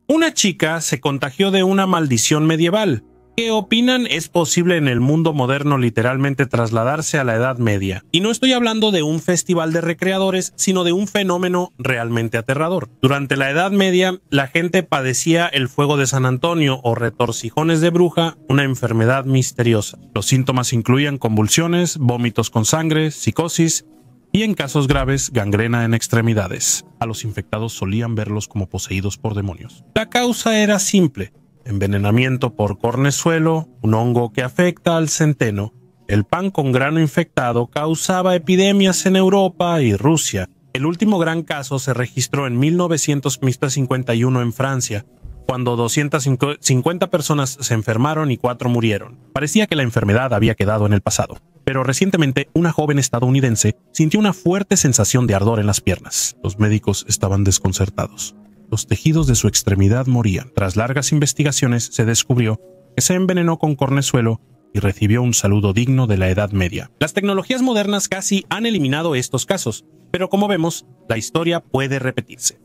Una chica se contagió de una maldición medieval. ¿Qué opinan? ¿Es posible en el mundo moderno literalmente trasladarse a la Edad Media? Y no estoy hablando de un festival de recreadores, sino de un fenómeno realmente aterrador. Durante la Edad Media, la gente padecía el fuego de San Antonio o retorcijones de bruja, una enfermedad misteriosa. Los síntomas incluían convulsiones, vómitos con sangre, psicosis y, en casos graves, gangrena en extremidades. A los infectados solían verlos como poseídos por demonios. La causa era simple: envenenamiento por cornezuelo, un hongo que afecta al centeno. El pan con grano infectado causaba epidemias en Europa y Rusia. El último gran caso se registró en 1951 en Francia, cuando 250 personas se enfermaron y 4 murieron. Parecía que la enfermedad había quedado en el pasado, pero recientemente una joven estadounidense sintió una fuerte sensación de ardor en las piernas. Los médicos estaban desconcertados. Los tejidos de su extremidad morían. Tras largas investigaciones se descubrió que se envenenó con cornezuelo y recibió un saludo digno de la Edad Media. Las tecnologías modernas casi han eliminado estos casos, pero como vemos, la historia puede repetirse.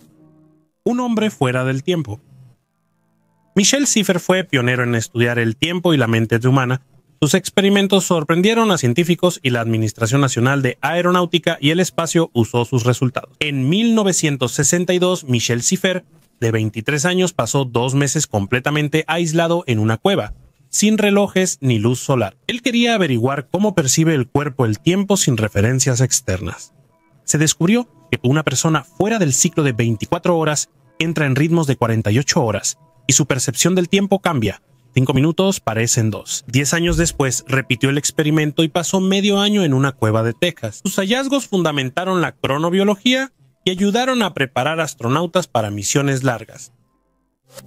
Un hombre fuera del tiempo. Michel Siffer fue pionero en estudiar el tiempo y la mente humana. Sus experimentos sorprendieron a científicos y la Administración Nacional de Aeronáutica y el Espacio usó sus resultados. En 1962, Michel Siffer, de 23 años, pasó 2 meses completamente aislado en una cueva, sin relojes ni luz solar. Él quería averiguar cómo percibe el cuerpo el tiempo sin referencias externas. Se descubrió que una persona fuera del ciclo de 24 horas entra en ritmos de 48 horas y su percepción del tiempo cambia. 5 minutos parecen 2. 10 años después repitió el experimento y pasó medio año en una cueva de Texas. Sus hallazgos fundamentaron la cronobiología y ayudaron a preparar astronautas para misiones largas.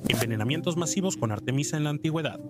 Envenenamientos masivos con Artemisa en la antigüedad.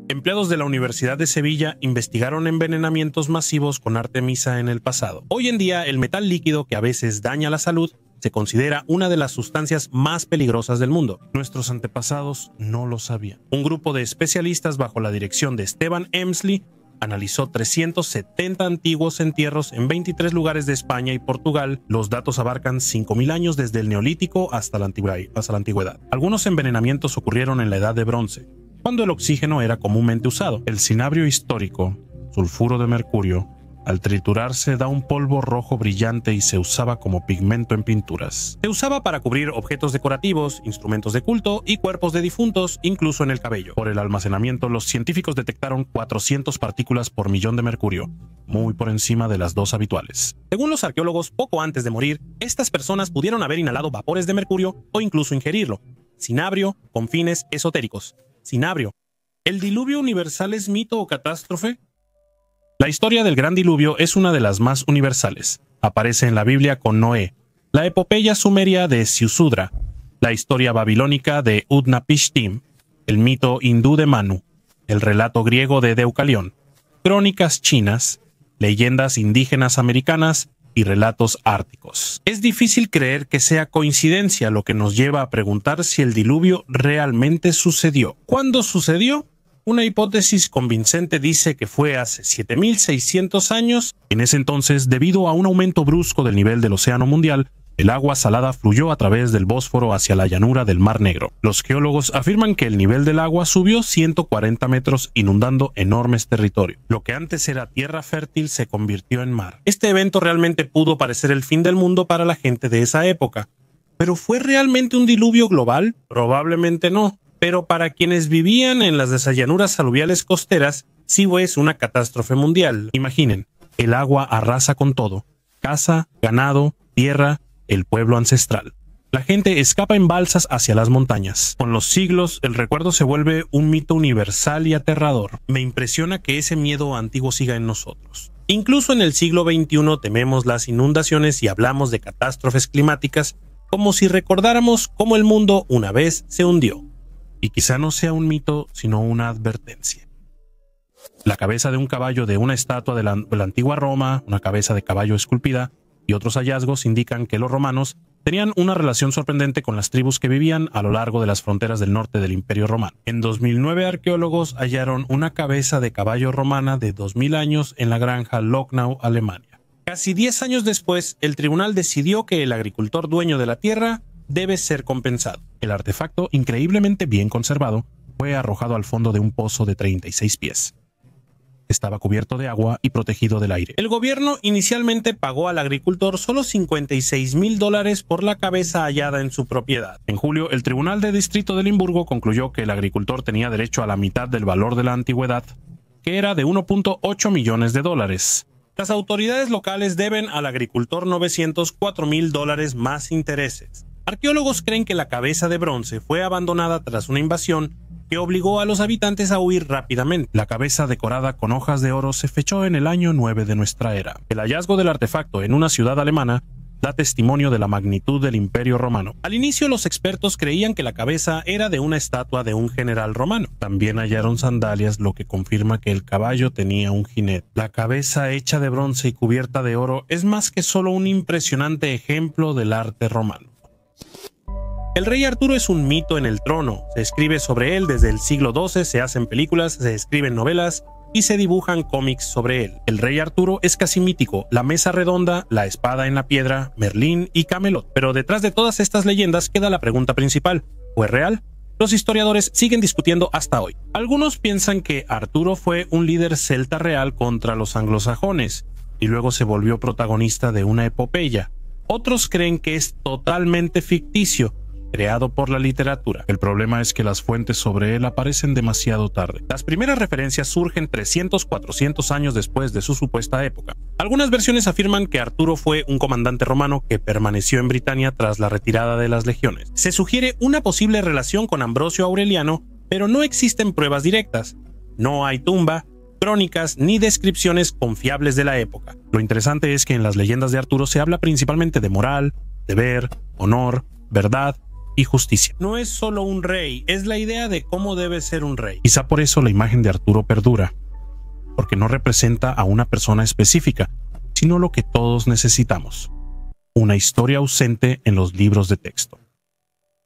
Empleados de la Universidad de Sevilla investigaron envenenamientos masivos con Artemisa en el pasado. Hoy en día, el metal líquido, que a veces daña la salud, se considera una de las sustancias más peligrosas del mundo. Nuestros antepasados no lo sabían. Un grupo de especialistas bajo la dirección de Stephen Emsley analizó 370 antiguos entierros en 23 lugares de España y Portugal. Los datos abarcan 5.000 años desde el Neolítico hasta la Antigüedad. Algunos envenenamientos ocurrieron en la Edad de Bronce, cuando el oxígeno era comúnmente usado. El cinabrio histórico, sulfuro de mercurio, al triturarse da un polvo rojo brillante y se usaba como pigmento en pinturas. Se usaba para cubrir objetos decorativos, instrumentos de culto y cuerpos de difuntos, incluso en el cabello. Por el almacenamiento, los científicos detectaron 400 partículas por millón de mercurio, muy por encima de las 2 habituales. Según los arqueólogos, poco antes de morir, estas personas pudieron haber inhalado vapores de mercurio o incluso ingerirlo. Cinabrio con fines esotéricos. Cinabrio. ¿El diluvio universal es mito o catástrofe? La historia del gran diluvio es una de las más universales. Aparece en la Biblia con Noé, la epopeya sumeria de Siusudra, la historia babilónica de Utnapishtim, el mito hindú de Manu, el relato griego de Deucalión, crónicas chinas, leyendas indígenas americanas y relatos árticos. Es difícil creer que sea coincidencia, lo que nos lleva a preguntar si el diluvio realmente sucedió. ¿Cuándo sucedió? Una hipótesis convincente dice que fue hace 7.600 años. En ese entonces, debido a un aumento brusco del nivel del océano mundial, el agua salada fluyó a través del Bósforo hacia la llanura del Mar Negro. Los geólogos afirman que el nivel del agua subió 140 metros, inundando enormes territorios. Lo que antes era tierra fértil se convirtió en mar. Este evento realmente pudo parecer el fin del mundo para la gente de esa época. ¿Pero fue realmente un diluvio global? Probablemente no. Pero para quienes vivían en las llanuras aluviales costeras, sí es una catástrofe mundial. Imaginen, el agua arrasa con todo: casa, ganado, tierra, el pueblo ancestral. La gente escapa en balsas hacia las montañas. Con los siglos, el recuerdo se vuelve un mito universal y aterrador. Me impresiona que ese miedo antiguo siga en nosotros. Incluso en el siglo XXI tememos las inundaciones y hablamos de catástrofes climáticas como si recordáramos cómo el mundo una vez se hundió. Y quizá no sea un mito, sino una advertencia. La cabeza de un caballo de una estatua de la antigua Roma, una cabeza de caballo esculpida y otros hallazgos indican que los romanos tenían una relación sorprendente con las tribus que vivían a lo largo de las fronteras del norte del Imperio Romano. En 2009, arqueólogos hallaron una cabeza de caballo romana de 2000 años en la granja Locknau, Alemania. Casi 10 años después, el tribunal decidió que el agricultor dueño de la tierra debe ser compensado. El artefacto, increíblemente bien conservado, fue arrojado al fondo de un pozo de 36 pies. Estaba cubierto de agua y protegido del aire. El gobierno inicialmente pagó al agricultor solo $56.000 por la cabeza hallada en su propiedad. En julio, el Tribunal de Distrito de Limburgo concluyó que el agricultor tenía derecho a la mitad del valor de la antigüedad, que era de $1.8 millones. Las autoridades locales deben al agricultor $904.000 más intereses. Arqueólogos creen que la cabeza de bronce fue abandonada tras una invasión que obligó a los habitantes a huir rápidamente. La cabeza decorada con hojas de oro se fechó en el año 9 de nuestra era. El hallazgo del artefacto en una ciudad alemana da testimonio de la magnitud del Imperio Romano. Al inicio, los expertos creían que la cabeza era de una estatua de un general romano. También hallaron sandalias, lo que confirma que el caballo tenía un jinete. La cabeza hecha de bronce y cubierta de oro es más que solo un impresionante ejemplo del arte romano. El rey Arturo es un mito en el trono. Se escribe sobre él desde el siglo XII, se hacen películas, se escriben novelas y se dibujan cómics sobre él. El rey Arturo es casi mítico: la mesa redonda, la espada en la piedra, Merlín y Camelot. Pero detrás de todas estas leyendas queda la pregunta principal: ¿fue real? Los historiadores siguen discutiendo hasta hoy. Algunos piensan que Arturo fue un líder celta real contra los anglosajones y luego se volvió protagonista de una epopeya. Otros creen que es totalmente ficticio, creado por la literatura. El problema es que las fuentes sobre él aparecen demasiado tarde. Las primeras referencias surgen 300-400 años después de su supuesta época. Algunas versiones afirman que Arturo fue un comandante romano que permaneció en Britania tras la retirada de las legiones. Se sugiere una posible relación con Ambrosio Aureliano, pero no existen pruebas directas. No hay tumba, crónicas ni descripciones confiables de la época. Lo interesante es que en las leyendas de Arturo se habla principalmente de moral, deber, honor, verdad y justicia. No es solo un rey, es la idea de cómo debe ser un rey. Quizá por eso la imagen de Arturo perdura, porque no representa a una persona específica, sino lo que todos necesitamos: una historia ausente en los libros de texto.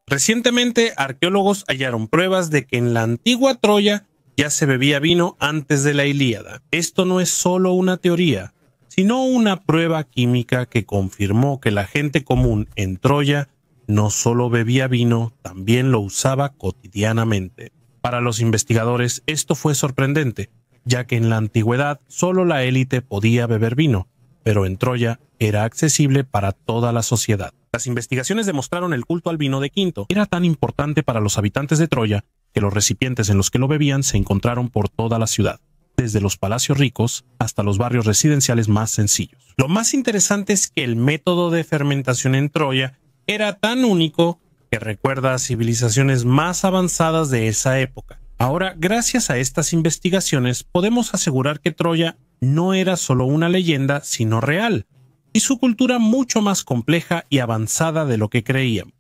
Recientemente, arqueólogos hallaron pruebas de que en la antigua Troya ya se bebía vino antes de la Ilíada. Esto no es solo una teoría, sino una prueba química que confirmó que la gente común en Troya no solo bebía vino, también lo usaba cotidianamente. Para los investigadores, esto fue sorprendente, ya que en la antigüedad solo la élite podía beber vino, pero en Troya era accesible para toda la sociedad. Las investigaciones demostraron el culto al vino de Quinto. Era tan importante para los habitantes de Troya que los recipientes en los que lo bebían se encontraron por toda la ciudad, desde los palacios ricos hasta los barrios residenciales más sencillos. Lo más interesante es que el método de fermentación en Troya era tan único que recuerda a civilizaciones más avanzadas de esa época. Ahora, gracias a estas investigaciones, podemos asegurar que Troya no era solo una leyenda, sino real, y su cultura mucho más compleja y avanzada de lo que creían.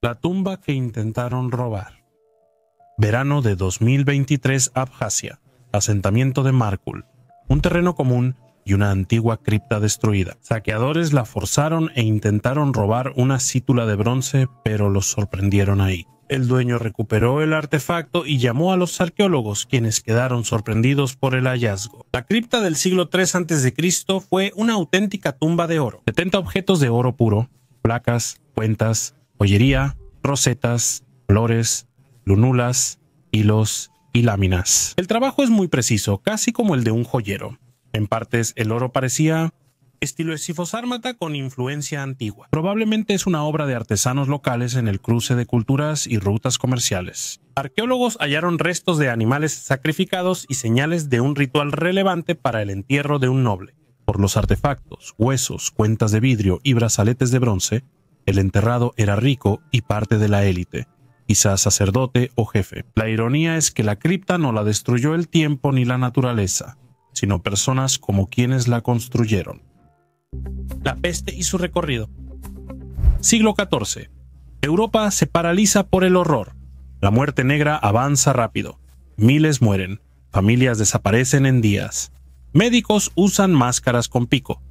La tumba que intentaron robar. Verano de 2023, Abjasia, asentamiento de Markul, un terreno común y una antigua cripta destruida. Saqueadores la forzaron e intentaron robar una cítula de bronce, pero los sorprendieron ahí. El dueño recuperó el artefacto y llamó a los arqueólogos, quienes quedaron sorprendidos por el hallazgo. La cripta del siglo III a.C. fue una auténtica tumba de oro. 70 objetos de oro puro, placas, cuentas, joyería, rosetas, flores, lunulas, hilos y láminas. El trabajo es muy preciso, casi como el de un joyero. En partes, el oro parecía estilo esifosármata con influencia antigua. Probablemente es una obra de artesanos locales en el cruce de culturas y rutas comerciales. Arqueólogos hallaron restos de animales sacrificados y señales de un ritual relevante para el entierro de un noble. Por los artefactos, huesos, cuentas de vidrio y brazaletes de bronce, el enterrado era rico y parte de la élite, quizás sacerdote o jefe. La ironía es que la cripta no la destruyó el tiempo ni la naturaleza, sino personas como quienes la construyeron. La peste y su recorrido. Siglo XIV. Europa se paraliza por el horror. La muerte negra avanza rápido. Miles mueren. Familias desaparecen en días. Médicos usan máscaras con pico.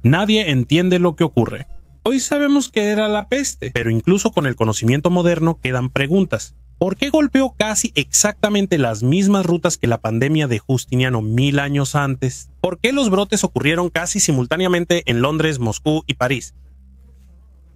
Nadie entiende lo que ocurre. Hoy sabemos que era la peste, pero incluso con el conocimiento moderno quedan preguntas. ¿Por qué golpeó casi exactamente las mismas rutas que la pandemia de Justiniano 1000 años antes? ¿Por qué los brotes ocurrieron casi simultáneamente en Londres, Moscú y París?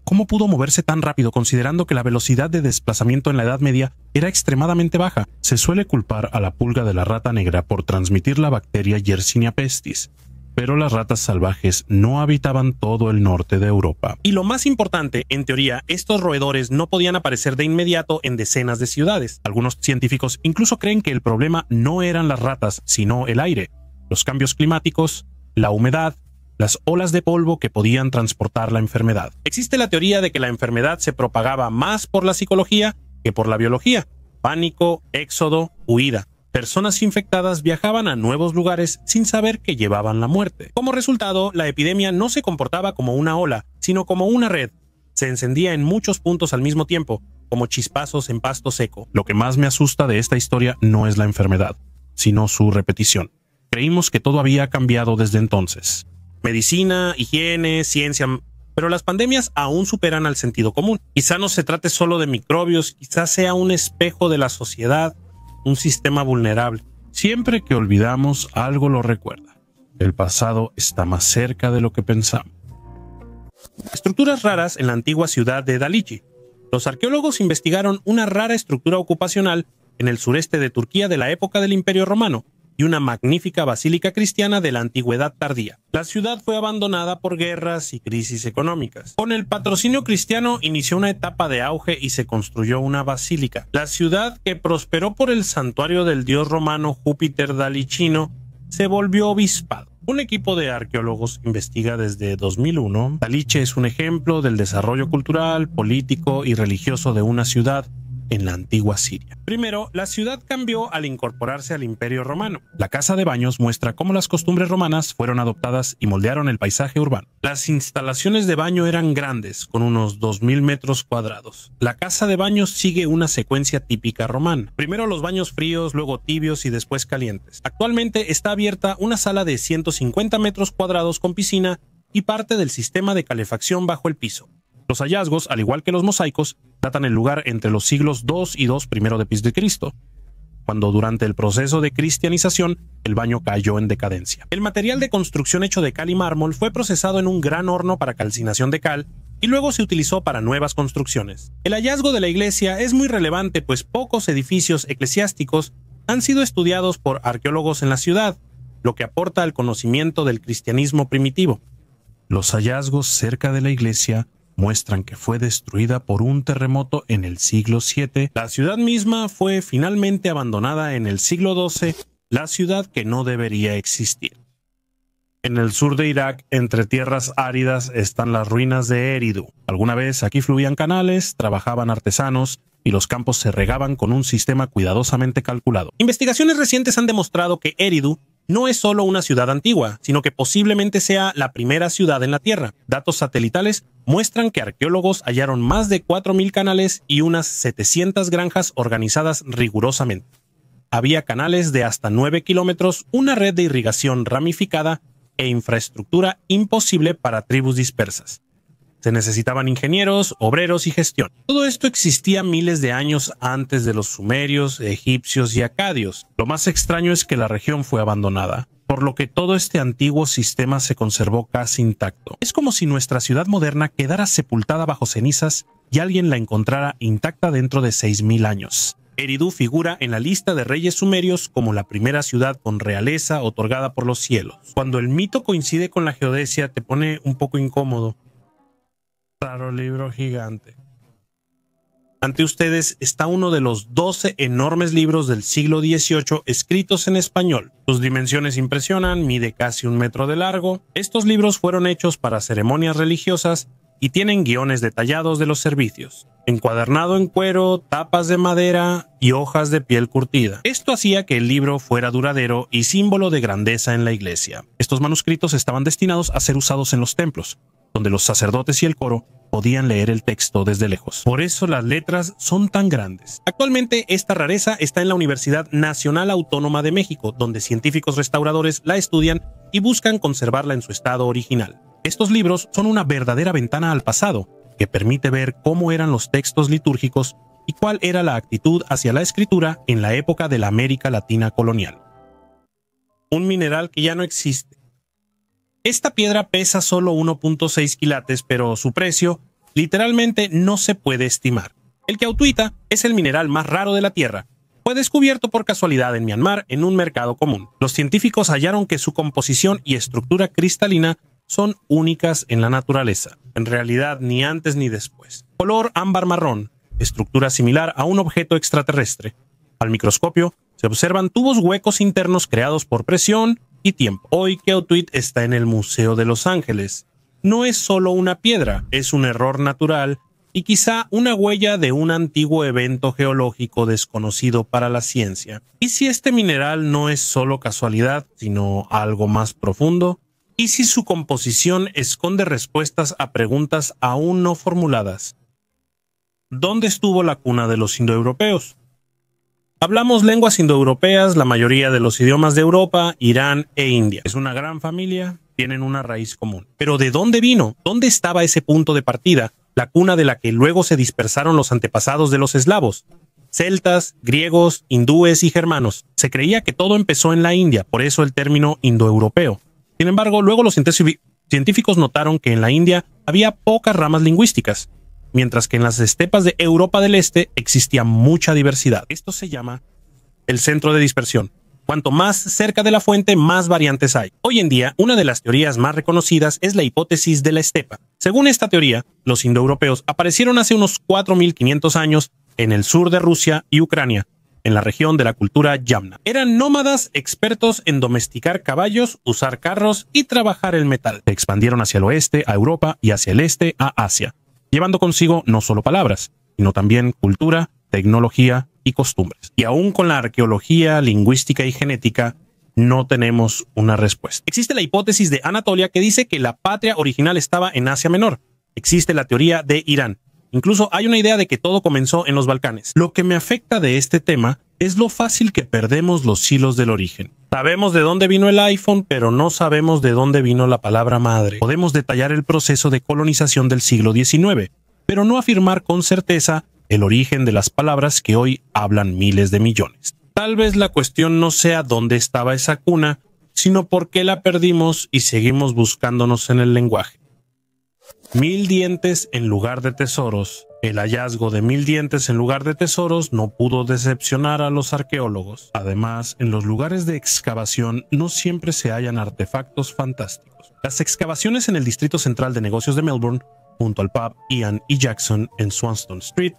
¿Cómo pudo moverse tan rápido considerando que la velocidad de desplazamiento en la Edad Media era extremadamente baja? Se suele culpar a la pulga de la rata negra por transmitir la bacteria Yersinia pestis, pero las ratas salvajes no habitaban todo el norte de Europa. Y lo más importante, en teoría, estos roedores no podían aparecer de inmediato en decenas de ciudades. Algunos científicos incluso creen que el problema no eran las ratas, sino el aire, los cambios climáticos, la humedad, las olas de polvo que podían transportar la enfermedad. Existe la teoría de que la enfermedad se propagaba más por la psicología que por la biología. Pánico, éxodo, huida. Personas infectadas viajaban a nuevos lugares sin saber que llevaban la muerte. Como resultado, la epidemia no se comportaba como una ola, sino como una red. Se encendía en muchos puntos al mismo tiempo, como chispazos en pasto seco. Lo que más me asusta de esta historia no es la enfermedad, sino su repetición. Creímos que todo había cambiado desde entonces. Medicina, higiene, ciencia, pero las pandemias aún superan al sentido común. Quizá no se trate solo de microbios, quizá sea un espejo de la sociedad, un sistema vulnerable. Siempre que olvidamos, algo lo recuerda. El pasado está más cerca de lo que pensamos. Estructuras raras en la antigua ciudad de Dalichi. Los arqueólogos investigaron una rara estructura ocupacional en el sureste de Turquía de la época del Imperio Romano y una magnífica basílica cristiana de la antigüedad tardía. La ciudad fue abandonada por guerras y crisis económicas. Con el patrocinio cristiano inició una etapa de auge y se construyó una basílica. La ciudad, que prosperó por el santuario del dios romano Júpiter Dalicino, se volvió obispado. Un equipo de arqueólogos investiga desde 2001. Daliche es un ejemplo del desarrollo cultural, político y religioso de una ciudad en la antigua Siria. Primero, la ciudad cambió al incorporarse al Imperio Romano. La casa de baños muestra cómo las costumbres romanas fueron adoptadas y moldearon el paisaje urbano. Las instalaciones de baño eran grandes, con unos 2000 metros cuadrados. La casa de baños sigue una secuencia típica romana. Primero los baños fríos, luego tibios y después calientes. Actualmente está abierta una sala de 150 metros cuadrados con piscina y parte del sistema de calefacción bajo el piso. Los hallazgos, al igual que los mosaicos, datan el lugar entre los siglos II y II d.C., cuando durante el proceso de cristianización el baño cayó en decadencia. El material de construcción hecho de cal y mármol fue procesado en un gran horno para calcinación de cal y luego se utilizó para nuevas construcciones. El hallazgo de la iglesia es muy relevante, pues pocos edificios eclesiásticos han sido estudiados por arqueólogos en la ciudad, lo que aporta al conocimiento del cristianismo primitivo. Los hallazgos cerca de la iglesia muestran que fue destruida por un terremoto en el siglo VII. La ciudad misma fue finalmente abandonada en el siglo XII, la ciudad que no debería existir. En el sur de Irak, entre tierras áridas, están las ruinas de Eridu. Alguna vez aquí fluían canales, trabajaban artesanos y los campos se regaban con un sistema cuidadosamente calculado. Investigaciones recientes han demostrado que Eridu no es solo una ciudad antigua, sino que posiblemente sea la primera ciudad en la Tierra. Datos satelitales muestran que arqueólogos hallaron más de 4.000 canales y unas 700 granjas organizadas rigurosamente. Había canales de hasta 9 kilómetros, una red de irrigación ramificada e infraestructura imposible para tribus dispersas. Se necesitaban ingenieros, obreros y gestión. Todo esto existía miles de años antes de los sumerios, egipcios y acadios. Lo más extraño es que la región fue abandonada, por lo que todo este antiguo sistema se conservó casi intacto. Es como si nuestra ciudad moderna quedara sepultada bajo cenizas y alguien la encontrara intacta dentro de 6.000 años. Eridu figura en la lista de reyes sumerios como la primera ciudad con realeza otorgada por los cielos. Cuando el mito coincide con la geodesia te pone un poco incómodo. Raro libro gigante. Ante ustedes está uno de los 12 enormes libros del siglo XVIII escritos en español. Sus dimensiones impresionan, mide casi 1 metro de largo. Estos libros fueron hechos para ceremonias religiosas y tienen guiones detallados de los servicios, encuadernado en cuero, tapas de madera y hojas de piel curtida. Esto hacía que el libro fuera duradero y símbolo de grandeza en la iglesia. Estos manuscritos estaban destinados a ser usados en los templos, donde los sacerdotes y el coro podían leer el texto desde lejos. Por eso las letras son tan grandes. Actualmente esta rareza está en la Universidad Nacional Autónoma de México, donde científicos restauradores la estudian y buscan conservarla en su estado original. Estos libros son una verdadera ventana al pasado, que permite ver cómo eran los textos litúrgicos y cuál era la actitud hacia la escritura en la época de la América Latina colonial. Un mineral que ya no existe. Esta piedra pesa solo 1.6 quilates, pero su precio literalmente no se puede estimar. El cautuita es el mineral más raro de la Tierra. Fue descubierto por casualidad en Myanmar en un mercado común. Los científicos hallaron que su composición y estructura cristalina son únicas en la naturaleza. En realidad, ni antes ni después. Color ámbar marrón, estructura similar a un objeto extraterrestre. Al microscopio se observan tubos huecos internos creados por presión y tiempo. Hoy Keotuit está en el Museo de Los Ángeles. No es solo una piedra, es un error natural y quizá una huella de un antiguo evento geológico desconocido para la ciencia. ¿Y si este mineral no es solo casualidad, sino algo más profundo? ¿Y si su composición esconde respuestas a preguntas aún no formuladas? ¿Dónde estuvo la cuna de los indoeuropeos? Hablamos lenguas indoeuropeas, la mayoría de los idiomas de Europa, Irán e India. Es una gran familia, tienen una raíz común. Pero ¿de dónde vino? ¿Dónde estaba ese punto de partida, la cuna de la que luego se dispersaron los antepasados de los eslavos? Celtas, griegos, hindúes y germanos. Se creía que todo empezó en la India, por eso el término indoeuropeo. Sin embargo, luego los científicos notaron que en la India había pocas ramas lingüísticas, mientras que en las estepas de Europa del Este existía mucha diversidad. Esto se llama el centro de dispersión. Cuanto más cerca de la fuente, más variantes hay. Hoy en día, una de las teorías más reconocidas es la hipótesis de la estepa. Según esta teoría, los indoeuropeos aparecieron hace unos 4.500 años en el sur de Rusia y Ucrania, en la región de la cultura Yamna. Eran nómadas expertos en domesticar caballos, usar carros y trabajar el metal. Se expandieron hacia el oeste, a Europa, y hacia el este, a Asia, llevando consigo no solo palabras, sino también cultura, tecnología y costumbres. Y aún con la arqueología, lingüística y genética, no tenemos una respuesta. Existe la hipótesis de Anatolia que dice que la patria original estaba en Asia Menor. Existe la teoría de Irán, Incluso hay una idea de que todo comenzó en los Balcanes. Lo que me afecta de este tema es lo fácil que perdemos los hilos del origen. Sabemos de dónde vino el iPhone, pero no sabemos de dónde vino la palabra madre. Podemos detallar el proceso de colonización del siglo XIX, pero no afirmar con certeza el origen de las palabras que hoy hablan miles de millones. Tal vez la cuestión no sea dónde estaba esa cuna, sino por qué la perdimos y seguimos buscándonos en el lenguaje. 1000 dientes en lugar de tesoros. El hallazgo de 1000 dientes en lugar de tesoros no pudo decepcionar a los arqueólogos. Además, en los lugares de excavación no siempre se hallan artefactos fantásticos. Las excavaciones en el Distrito Central de Negocios de Melbourne, junto al pub Ian y Jackson en Swanston Street,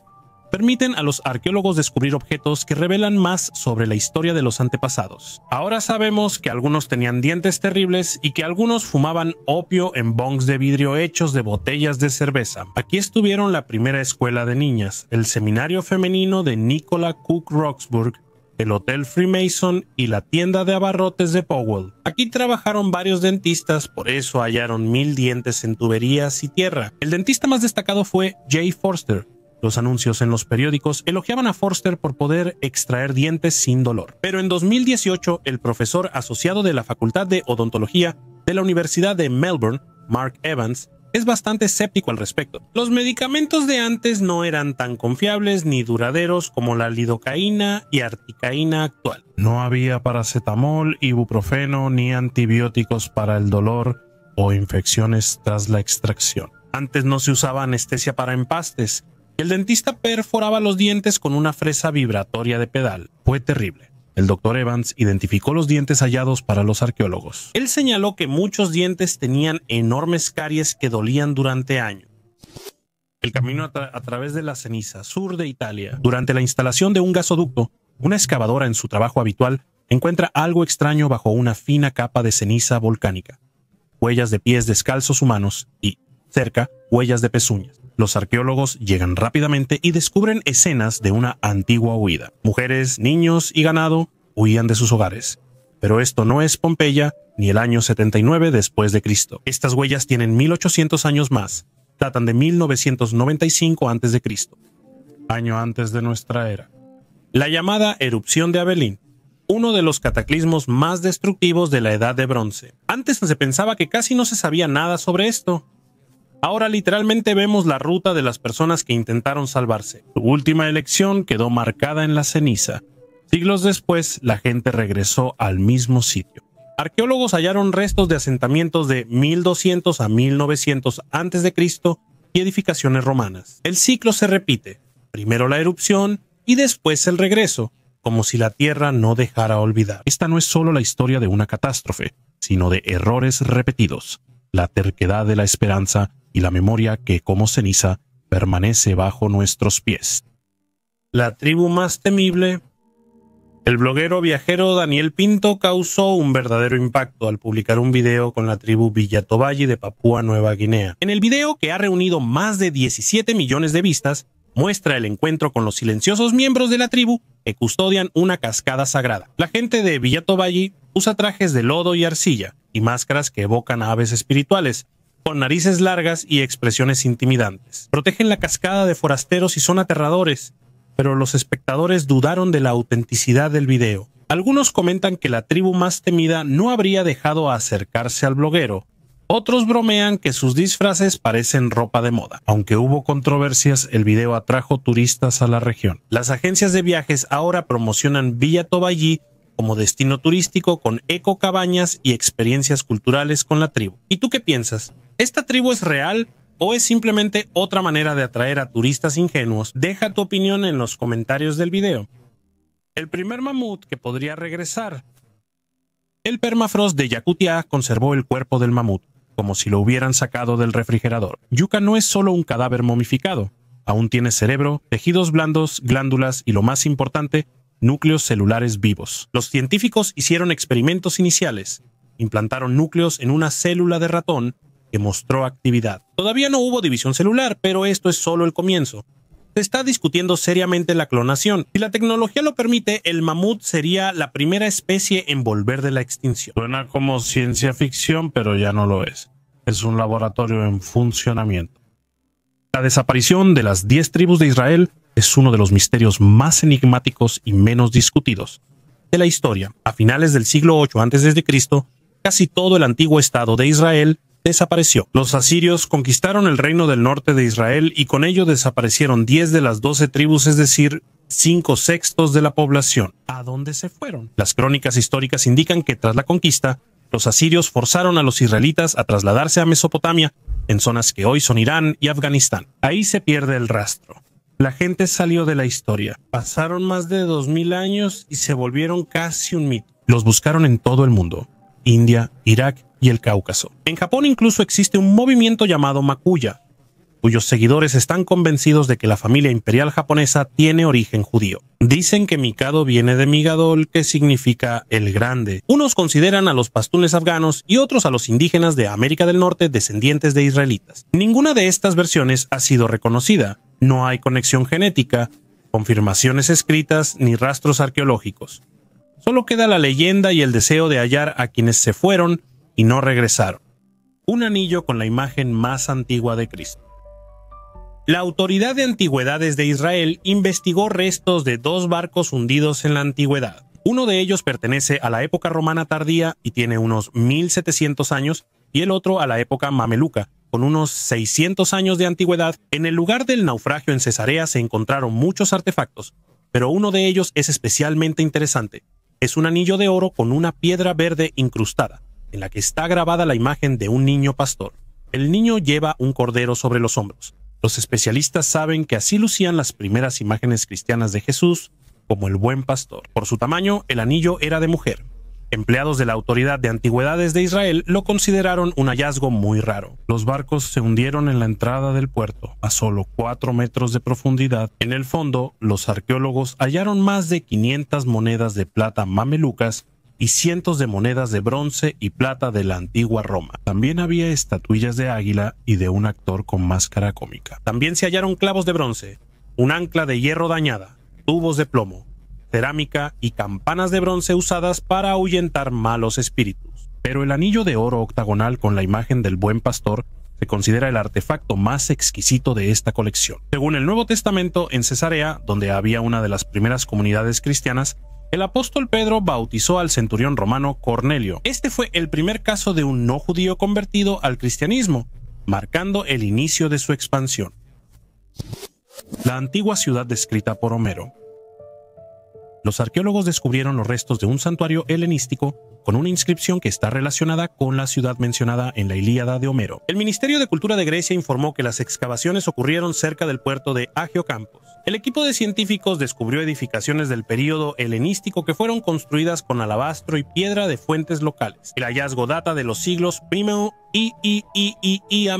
permiten a los arqueólogos descubrir objetos que revelan más sobre la historia de los antepasados. Ahora sabemos que algunos tenían dientes terribles y que algunos fumaban opio en bongs de vidrio hechos de botellas de cerveza. Aquí estuvieron la primera escuela de niñas, el seminario femenino de Nicola Cook Roxburgh, el Hotel Freemason y la tienda de abarrotes de Powell. Aquí trabajaron varios dentistas, por eso hallaron 1000 dientes en tuberías y tierra. El dentista más destacado fue J. Forster. Los anuncios en los periódicos elogiaban a Forster por poder extraer dientes sin dolor. Pero en 2018, el profesor asociado de la Facultad de Odontología de la Universidad de Melbourne, Mark Evans, es bastante escéptico al respecto. Los medicamentos de antes no eran tan confiables ni duraderos como la lidocaína y articaína actual. No había paracetamol, ibuprofeno ni antibióticos para el dolor o infecciones tras la extracción. Antes no se usaba anestesia para empastes. El dentista perforaba los dientes con una fresa vibratoria de pedal. Fue terrible. El Dr. Evans identificó los dientes hallados para los arqueólogos. Él señaló que muchos dientes tenían enormes caries que dolían durante años. El camino a través de la ceniza, sur de Italia. Durante la instalación de un gasoducto, una excavadora en su trabajo habitual encuentra algo extraño bajo una fina capa de ceniza volcánica. Huellas de pies descalzos humanos y, cerca, huellas de pezuñas. Los arqueólogos llegan rápidamente y descubren escenas de una antigua huida. Mujeres, niños y ganado huían de sus hogares. Pero esto no es Pompeya ni el año 79 después de Cristo. Estas huellas tienen 1800 años más. Datan de 1995 a.C., año antes de nuestra era. La llamada erupción de Abilene, uno de los cataclismos más destructivos de la Edad de Bronce. Antes se pensaba que casi no se sabía nada sobre esto. Ahora literalmente vemos la ruta de las personas que intentaron salvarse. Su última elección quedó marcada en la ceniza. Siglos después, la gente regresó al mismo sitio. Arqueólogos hallaron restos de asentamientos de 1200 a 1900 a.C. y edificaciones romanas. El ciclo se repite. Primero la erupción y después el regreso, como si la Tierra no dejara olvidar. Esta no es solo la historia de una catástrofe, sino de errores repetidos, la terquedad de la esperanza y la memoria que, como ceniza, permanece bajo nuestros pies. La tribu más temible. El bloguero viajero Daniel Pinto causó un verdadero impacto al publicar un video con la tribu Villatovayi de Papúa Nueva Guinea. En el video, que ha reunido más de 17 millones de vistas, muestra el encuentro con los silenciosos miembros de la tribu que custodian una cascada sagrada. La gente de Villatovayi usa trajes de lodo y arcilla y máscaras que evocan a aves espirituales, con narices largas y expresiones intimidantes. Protegen la cascada de forasteros y son aterradores, pero los espectadores dudaron de la autenticidad del video. Algunos comentan que la tribu más temida no habría dejado acercarse al bloguero. Otros bromean que sus disfraces parecen ropa de moda. Aunque hubo controversias, el video atrajo turistas a la región. Las agencias de viajes ahora promocionan Villatovayi como destino turístico con ecocabañas y experiencias culturales con la tribu. ¿Y tú qué piensas? ¿Esta tribu es real o es simplemente otra manera de atraer a turistas ingenuos? Deja tu opinión en los comentarios del video. El primer mamut que podría regresar. El permafrost de Yakutia conservó el cuerpo del mamut, como si lo hubieran sacado del refrigerador. Yucca no es solo un cadáver momificado. Aún tiene cerebro, tejidos blandos, glándulas y, lo más importante, núcleos celulares vivos. Los científicos hicieron experimentos iniciales. Implantaron núcleos en una célula de ratón que mostró actividad. Todavía no hubo división celular, pero esto es solo el comienzo. Se está discutiendo seriamente la clonación. Si la tecnología lo permite, el mamut sería la primera especie en volver de la extinción. Suena como ciencia ficción, pero ya no lo es. Es un laboratorio en funcionamiento. La desaparición de las 10 tribus de Israel es uno de los misterios más enigmáticos y menos discutidos de la historia. A finales del siglo VIII a.C., casi todo el antiguo estado de Israel desapareció. Los asirios conquistaron el reino del norte de Israel y con ello desaparecieron 10 de las 12 tribus, es decir, 5/6 de la población. ¿A dónde se fueron? Las crónicas históricas indican que tras la conquista, los asirios forzaron a los israelitas a trasladarse a Mesopotamia, en zonas que hoy son Irán y Afganistán. Ahí se pierde el rastro. La gente salió de la historia. Pasaron más de 2000 años y se volvieron casi un mito. Los buscaron en todo el mundo: India, Irak y el Cáucaso. En Japón incluso existe un movimiento llamado Makuya, cuyos seguidores están convencidos de que la familia imperial japonesa tiene origen judío. Dicen que Mikado viene de Migadol, que significa el grande. Unos consideran a los pastunes afganos y otros a los indígenas de América del Norte descendientes de israelitas. Ninguna de estas versiones ha sido reconocida. No hay conexión genética, confirmaciones escritas ni rastros arqueológicos. Solo queda la leyenda y el deseo de hallar a quienes se fueron y no regresaron. Un anillo con la imagen más antigua de Cristo. La Autoridad de Antigüedades de Israel investigó restos de 2 barcos hundidos en la antigüedad. Uno de ellos pertenece a la época romana tardía y tiene unos 1700 años, y el otro a la época mameluca, con unos 600 años de antigüedad. En el lugar del naufragio en Cesarea se encontraron muchos artefactos, pero uno de ellos es especialmente interesante. Es un anillo de oro con una piedra verde incrustada, en la que está grabada la imagen de un niño pastor. El niño lleva un cordero sobre los hombros. Los especialistas saben que así lucían las primeras imágenes cristianas de Jesús como el buen pastor. Por su tamaño, el anillo era de mujer. Empleados de la Autoridad de Antigüedades de Israel lo consideraron un hallazgo muy raro. Los barcos se hundieron en la entrada del puerto, a solo 4 metros de profundidad. En el fondo, los arqueólogos hallaron más de 500 monedas de plata mamelucas y cientos de monedas de bronce y plata de la antigua Roma. También había estatuillas de águila y de un actor con máscara cómica. También se hallaron clavos de bronce, un ancla de hierro dañada, tubos de plomo, cerámica y campanas de bronce usadas para ahuyentar malos espíritus. Pero el anillo de oro octagonal con la imagen del buen pastor se considera el artefacto más exquisito de esta colección. Según el Nuevo Testamento, en Cesarea, donde había una de las primeras comunidades cristianas, el apóstol Pedro bautizó al centurión romano Cornelio. Este fue el primer caso de un no judío convertido al cristianismo, marcando el inicio de su expansión. La antigua ciudad descrita por Homero. Los arqueólogos descubrieron los restos de un santuario helenístico con una inscripción que está relacionada con la ciudad mencionada en la Ilíada de Homero. El Ministerio de Cultura de Grecia informó que las excavaciones ocurrieron cerca del puerto de Agiocampos. El equipo de científicos descubrió edificaciones del período helenístico que fueron construidas con alabastro y piedra de fuentes locales. El hallazgo data de los siglos I y a.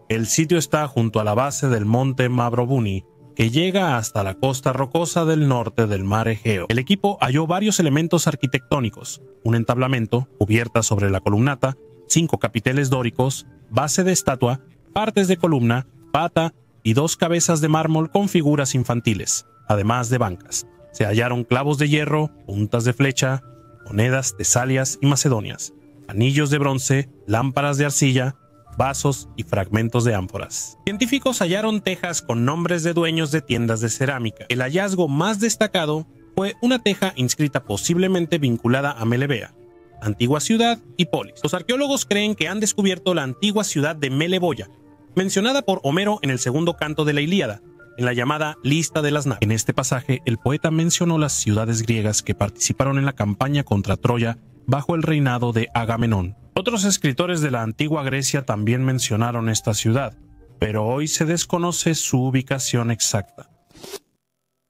El sitio está junto a la base del monte Mavrobuni, que llega hasta la costa rocosa del norte del mar Egeo. El equipo halló varios elementos arquitectónicos: un entablamento, cubierta sobre la columnata, 5 capiteles dóricos, base de estatua, partes de columna, pata y 2 cabezas de mármol con figuras infantiles, además de bancas. Se hallaron clavos de hierro, puntas de flecha, monedas tesalias y macedonias, anillos de bronce, lámparas de arcilla, vasos y fragmentos de ánforas. Científicos hallaron tejas con nombres de dueños de tiendas de cerámica. El hallazgo más destacado fue una teja inscrita posiblemente vinculada a Melebea, antigua ciudad, y polis. Los arqueólogos creen que han descubierto la antigua ciudad de Meleboya, mencionada por Homero en el segundo canto de la Ilíada, en la llamada Lista de las Naves. En este pasaje, el poeta mencionó las ciudades griegas que participaron en la campaña contra Troya bajo el reinado de Agamenón. Otros escritores de la antigua Grecia también mencionaron esta ciudad, pero hoy se desconoce su ubicación exacta.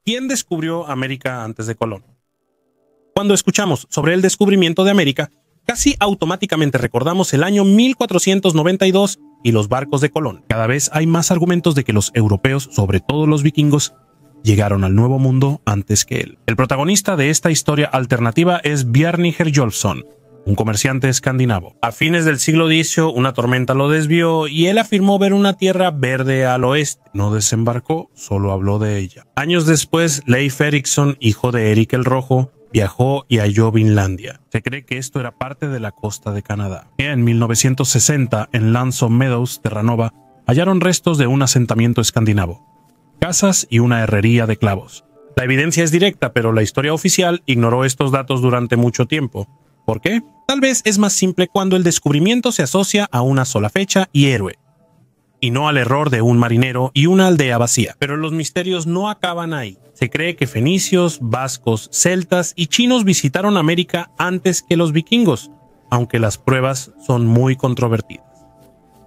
¿Quién descubrió América antes de Colón? Cuando escuchamos sobre el descubrimiento de América, casi automáticamente recordamos el año 1492 y los barcos de Colón. Cada vez hay más argumentos de que los europeos, sobre todo los vikingos, llegaron al Nuevo Mundo antes que él. El protagonista de esta historia alternativa es Bjarni Herjolfsson, un comerciante escandinavo. A fines del siglo X, una tormenta lo desvió y él afirmó ver una tierra verde al oeste. No desembarcó, solo habló de ella. Años después, Leif Erikson, hijo de Eric el Rojo, viajó y halló Vinlandia. Se cree que esto era parte de la costa de Canadá. En 1960, en L'Anson Meadows, Terranova, hallaron restos de un asentamiento escandinavo, casas y una herrería de clavos. La evidencia es directa, pero la historia oficial ignoró estos datos durante mucho tiempo. ¿Por qué? Tal vez es más simple cuando el descubrimiento se asocia a una sola fecha y héroe, y no al error de un marinero y una aldea vacía. Pero los misterios no acaban ahí. Se cree que fenicios, vascos, celtas y chinos visitaron América antes que los vikingos, aunque las pruebas son muy controvertidas.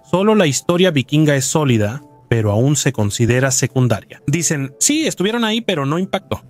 Solo la historia vikinga es sólida, pero aún se considera secundaria. Dicen, sí, estuvieron ahí, pero no impactó.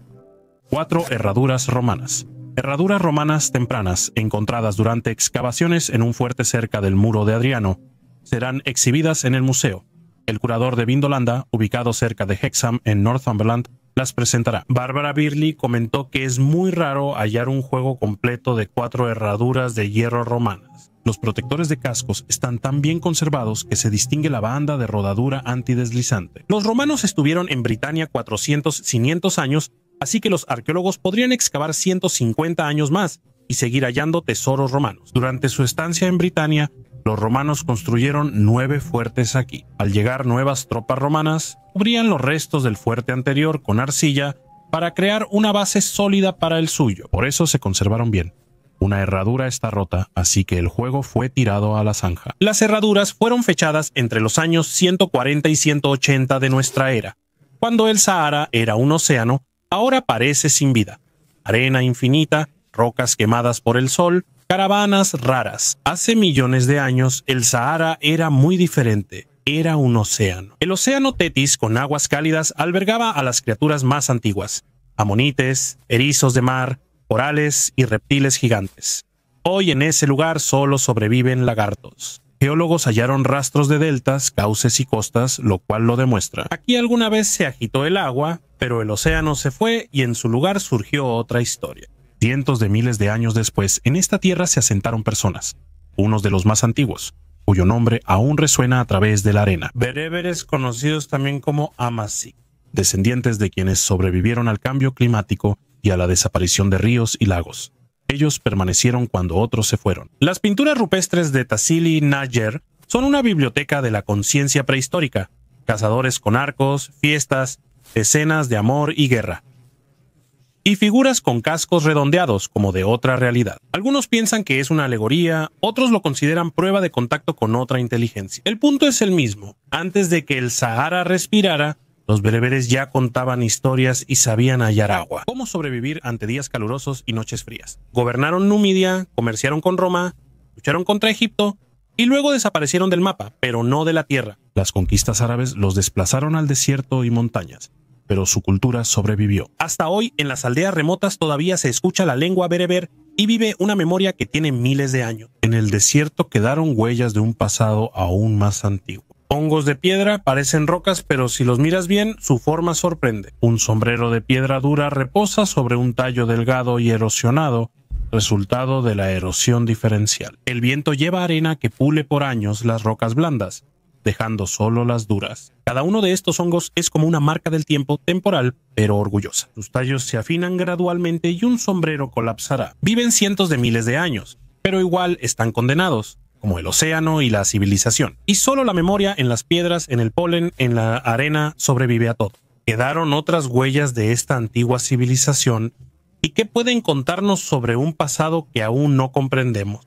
4 herraduras romanas. Herraduras romanas tempranas, encontradas durante excavaciones en un fuerte cerca del muro de Adriano, serán exhibidas en el museo. El curador de Vindolanda, ubicado cerca de Hexham en Northumberland, las presentará. Barbara Birley comentó que es muy raro hallar un juego completo de 4 herraduras de hierro romanas. Los protectores de cascos están tan bien conservados que se distingue la banda de rodadura antideslizante. Los romanos estuvieron en Britania 400-500 años, así que los arqueólogos podrían excavar 150 años más y seguir hallando tesoros romanos. Durante su estancia en Britania, los romanos construyeron 9 fuertes aquí. Al llegar nuevas tropas romanas, cubrían los restos del fuerte anterior con arcilla para crear una base sólida para el suyo. Por eso se conservaron bien. Una herradura está rota, así que el juego fue tirado a la zanja. Las herraduras fueron fechadas entre los años 140 y 180 de nuestra era. Cuando el Sahara era un océano, ahora parece sin vida. Arena infinita, rocas quemadas por el sol, caravanas raras. Hace millones de años, el Sahara era muy diferente. Era un océano. El océano Tetis, con aguas cálidas, albergaba a las criaturas más antiguas: amonites, erizos de mar, corales y reptiles gigantes. Hoy en ese lugar solo sobreviven lagartos. Geólogos hallaron rastros de deltas, cauces y costas, lo cual lo demuestra. Aquí alguna vez se agitó el agua, pero el océano se fue y en su lugar surgió otra historia. Cientos de miles de años después, en esta tierra se asentaron personas, unos de los más antiguos, cuyo nombre aún resuena a través de la arena. Bereberes, conocidos también como Amazigh, descendientes de quienes sobrevivieron al cambio climático y a la desaparición de ríos y lagos. Ellos permanecieron cuando otros se fueron. Las pinturas rupestres de Tassili n'Ajjer son una biblioteca de la conciencia prehistórica. Cazadores con arcos, fiestas, escenas de amor y guerra. Y figuras con cascos redondeados, como de otra realidad. Algunos piensan que es una alegoría, otros lo consideran prueba de contacto con otra inteligencia. El punto es el mismo. Antes de que el Sahara respirara, los bereberes ya contaban historias y sabían hallar agua. Cómo sobrevivir ante días calurosos y noches frías. Gobernaron Numidia, comerciaron con Roma, lucharon contra Egipto y luego desaparecieron del mapa, pero no de la tierra. Las conquistas árabes los desplazaron al desierto y montañas, pero su cultura sobrevivió. Hasta hoy, en las aldeas remotas todavía se escucha la lengua bereber y vive una memoria que tiene miles de años. En el desierto quedaron huellas de un pasado aún más antiguo. Hongos de piedra parecen rocas, pero si los miras bien, su forma sorprende. Un sombrero de piedra dura reposa sobre un tallo delgado y erosionado, resultado de la erosión diferencial. El viento lleva arena que pule por años las rocas blandas, dejando solo las duras. Cada uno de estos hongos es como una marca del tiempo, temporal, pero orgullosa. Sus tallos se afinan gradualmente y un sombrero colapsará. Viven cientos de miles de años, pero igual están condenados, como el océano y la civilización. Y solo la memoria en las piedras, en el polen, en la arena, sobrevive a todo. Quedaron otras huellas de esta antigua civilización. ¿Y qué pueden contarnos sobre un pasado que aún no comprendemos?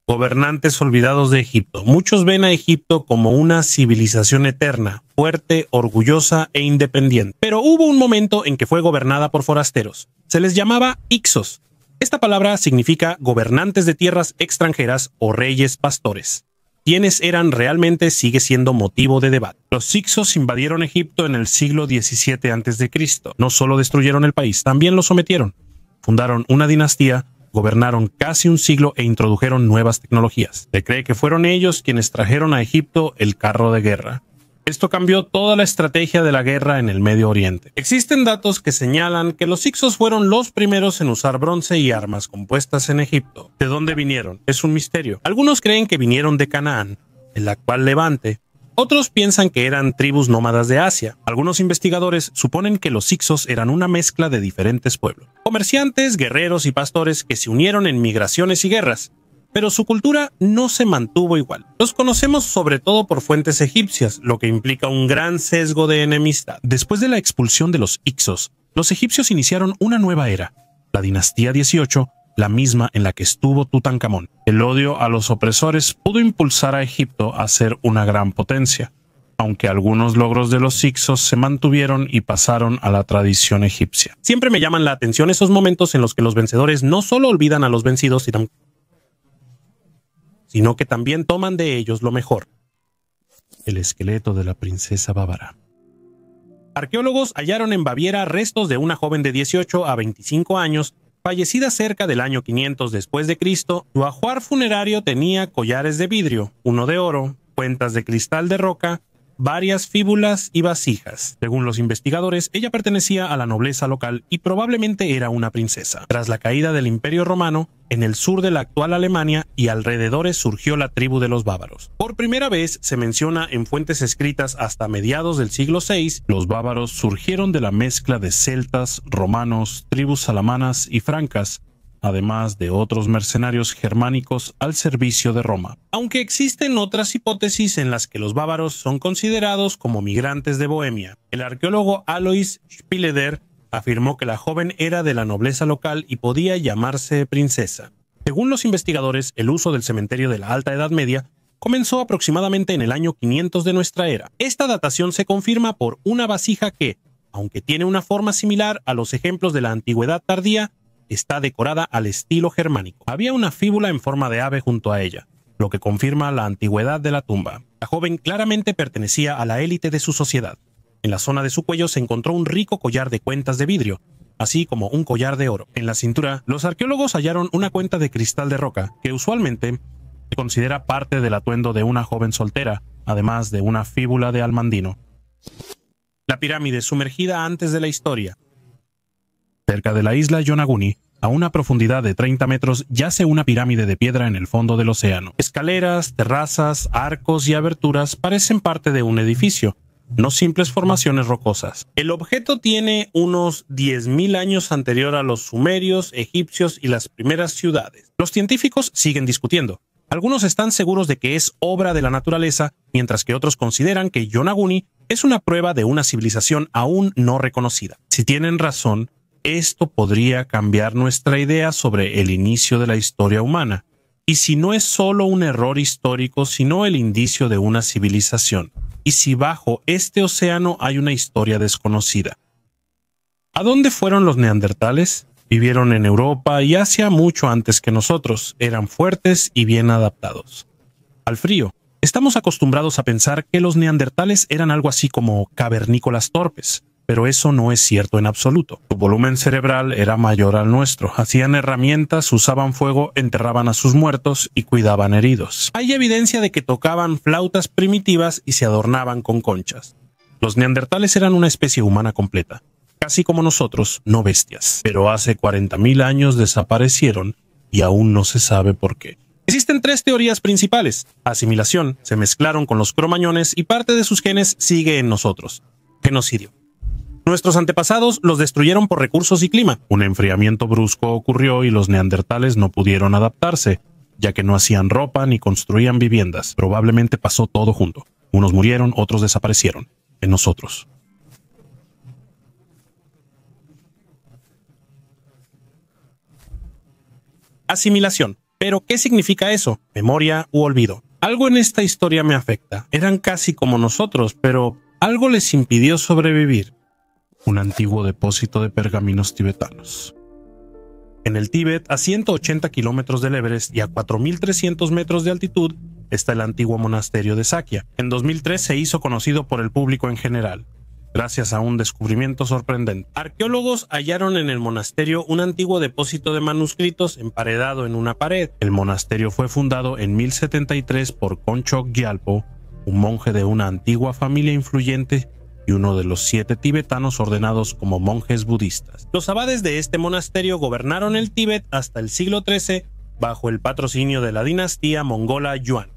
Gobernantes olvidados de Egipto. Muchos ven a Egipto como una civilización eterna, fuerte, orgullosa e independiente. Pero hubo un momento en que fue gobernada por forasteros. Se les llamaba Hicsos. Esta palabra significa gobernantes de tierras extranjeras o reyes pastores. ¿Quiénes eran realmente? Sigue siendo motivo de debate. Los Hicsos invadieron Egipto en el siglo XVII a.C. No solo destruyeron el país, también lo sometieron. Fundaron una dinastía, gobernaron casi un siglo e introdujeron nuevas tecnologías. Se cree que fueron ellos quienes trajeron a Egipto el carro de guerra. Esto cambió toda la estrategia de la guerra en el Medio Oriente. Existen datos que señalan que los Hicsos fueron los primeros en usar bronce y armas compuestas en Egipto. ¿De dónde vinieron? Es un misterio. Algunos creen que vinieron de Canaán, el actual Levante. Otros piensan que eran tribus nómadas de Asia. Algunos investigadores suponen que los Hicsos eran una mezcla de diferentes pueblos. Comerciantes, guerreros y pastores que se unieron en migraciones y guerras. pero su cultura no se mantuvo igual. Los conocemos sobre todo por fuentes egipcias, lo que implica un gran sesgo de enemistad. Después de la expulsión de los Hicsos, los egipcios iniciaron una nueva era, la dinastía 18, la misma en la que estuvo Tutankamón. El odio a los opresores pudo impulsar a Egipto a ser una gran potencia, aunque algunos logros de los Hicsos se mantuvieron y pasaron a la tradición egipcia. Siempre me llaman la atención esos momentos en los que los vencedores no solo olvidan a los vencidos, sino que también toman de ellos lo mejor. El esqueleto de la princesa bávara. Arqueólogos hallaron en Baviera restos de una joven de 18 a 25 años, fallecida cerca del año 500 después de Cristo. Su ajuar funerario tenía collares de vidrio, uno de oro, cuentas de cristal de roca, varias fíbulas y vasijas. Según los investigadores, ella pertenecía a la nobleza local y probablemente era una princesa. Tras la caída del Imperio Romano, en el sur de la actual Alemania y alrededores surgió la tribu de los bávaros. Por primera vez se menciona en fuentes escritas hasta mediados del siglo VI, los bávaros surgieron de la mezcla de celtas, romanos, tribus salamanas y francas, además de otros mercenarios germánicos al servicio de Roma. Aunque existen otras hipótesis en las que los bávaros son considerados como migrantes de Bohemia. El arqueólogo Alois Spieleder afirmó que la joven era de la nobleza local y podía llamarse princesa. Según los investigadores, el uso del cementerio de la Alta Edad Media comenzó aproximadamente en el año 500 de nuestra era. Esta datación se confirma por una vasija que, aunque tiene una forma similar a los ejemplos de la antigüedad tardía, está decorada al estilo germánico. Había una fíbula en forma de ave junto a ella, lo que confirma la antigüedad de la tumba. La joven claramente pertenecía a la élite de su sociedad. En la zona de su cuello se encontró un rico collar de cuentas de vidrio, así como un collar de oro. En la cintura, los arqueólogos hallaron una cuenta de cristal de roca, que usualmente se considera parte del atuendo de una joven soltera, además de una fíbula de almandino. La pirámide sumergida antes de la historia. Cerca de la isla Yonaguni, a una profundidad de 30 metros, yace una pirámide de piedra en el fondo del océano. Escaleras, terrazas, arcos y aberturas parecen parte de un edificio, no simples formaciones rocosas. El objeto tiene unos 10.000 años anterior a los sumerios, egipcios y las primeras ciudades. Los científicos siguen discutiendo. Algunos están seguros de que es obra de la naturaleza, mientras que otros consideran que Yonaguni es una prueba de una civilización aún no reconocida. Si tienen razón, esto podría cambiar nuestra idea sobre el inicio de la historia humana, y si no es solo un error histórico, sino el indicio de una civilización, y si bajo este océano hay una historia desconocida. ¿A dónde fueron los neandertales? Vivieron en Europa y Asia mucho antes que nosotros, eran fuertes y bien adaptados al frío. Estamos acostumbrados a pensar que los neandertales eran algo así como cavernícolas torpes, pero eso no es cierto en absoluto. Su volumen cerebral era mayor al nuestro. Hacían herramientas, usaban fuego, enterraban a sus muertos y cuidaban heridos. Hay evidencia de que tocaban flautas primitivas y se adornaban con conchas. Los neandertales eran una especie humana completa, casi como nosotros, no bestias. Pero hace 40.000 años desaparecieron y aún no se sabe por qué. Existen tres teorías principales. Asimilación, se mezclaron con los cromañones y parte de sus genes sigue en nosotros. Genocidio. Nuestros antepasados los destruyeron por recursos y clima. Un enfriamiento brusco ocurrió y los neandertales no pudieron adaptarse, ya que no hacían ropa ni construían viviendas. Probablemente pasó todo junto. Unos murieron, otros desaparecieron. En nosotros. Asimilación. ¿Pero qué significa eso? ¿Memoria u olvido? Algo en esta historia me afecta. Eran casi como nosotros, pero algo les impidió sobrevivir. Un antiguo depósito de pergaminos tibetanos. En el Tíbet, a 180 kilómetros del Everest y a 4.300 metros de altitud, está el antiguo monasterio de Sakya. En 2003 se hizo conocido por el público en general, gracias a un descubrimiento sorprendente. Arqueólogos hallaron en el monasterio un antiguo depósito de manuscritos emparedado en una pared. El monasterio fue fundado en 1073 por Konchok Gyalpo, un monje de una antigua familia influyente y uno de los 7 tibetanos ordenados como monjes budistas. Los abades de este monasterio gobernaron el Tíbet hasta el siglo XIII bajo el patrocinio de la dinastía mongola Yuan.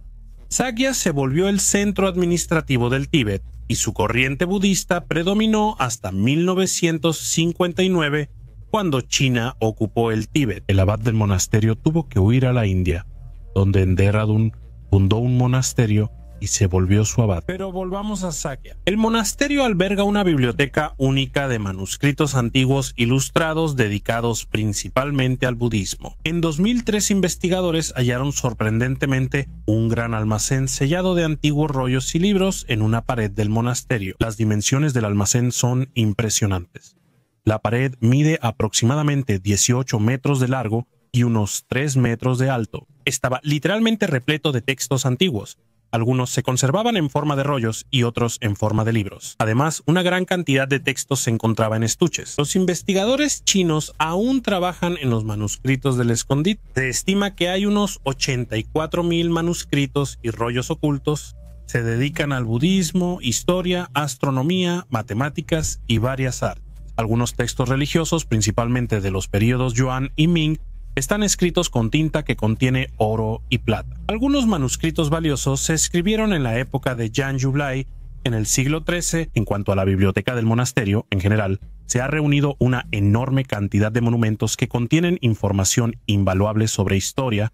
Sakya se volvió el centro administrativo del Tíbet y su corriente budista predominó hasta 1959, cuando China ocupó el Tíbet. El abad del monasterio tuvo que huir a la India, donde en Dehradún fundó un monasterio y se volvió su abad. Pero volvamos a Sakya. El monasterio alberga una biblioteca única de manuscritos antiguos ilustrados dedicados principalmente al budismo. En 2003 investigadores hallaron sorprendentemente un gran almacén sellado de antiguos rollos y libros en una pared del monasterio. Las dimensiones del almacén son impresionantes. La pared mide aproximadamente 18 metros de largo y unos 3 metros de alto. Estaba literalmente repleto de textos antiguos. Algunos se conservaban en forma de rollos y otros en forma de libros. Además, una gran cantidad de textos se encontraba en estuches. Los investigadores chinos aún trabajan en los manuscritos del escondite. Se estima que hay unos 84,000 manuscritos y rollos ocultos. Se dedican al budismo, historia, astronomía, matemáticas y varias artes. Algunos textos religiosos, principalmente de los períodos Yuan y Ming, están escritos con tinta que contiene oro y plata. Algunos manuscritos valiosos se escribieron en la época de Yan Yublai en el siglo XIII. En cuanto a la biblioteca del monasterio, en general, se ha reunido una enorme cantidad de monumentos que contienen información invaluable sobre historia,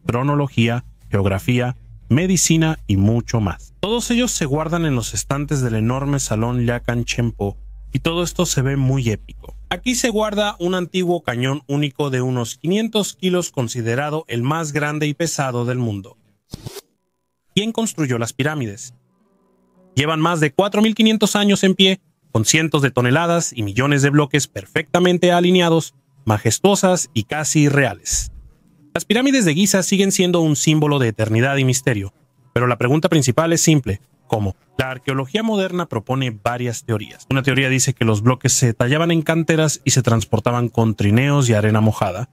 cronología, geografía, medicina y mucho más. Todos ellos se guardan en los estantes del enorme salón Llacan Chempo y todo esto se ve muy épico. Aquí se guarda un antiguo cañón único de unos 500 kilos considerado el más grande y pesado del mundo. ¿Quién construyó las pirámides? Llevan más de 4.500 años en pie, con cientos de toneladas y millones de bloques perfectamente alineados, majestuosas y casi irreales. Las pirámides de Giza siguen siendo un símbolo de eternidad y misterio, pero la pregunta principal es simple. ¿Cómo? La arqueología moderna propone varias teorías. Una teoría dice que los bloques se tallaban en canteras y se transportaban con trineos y arena mojada.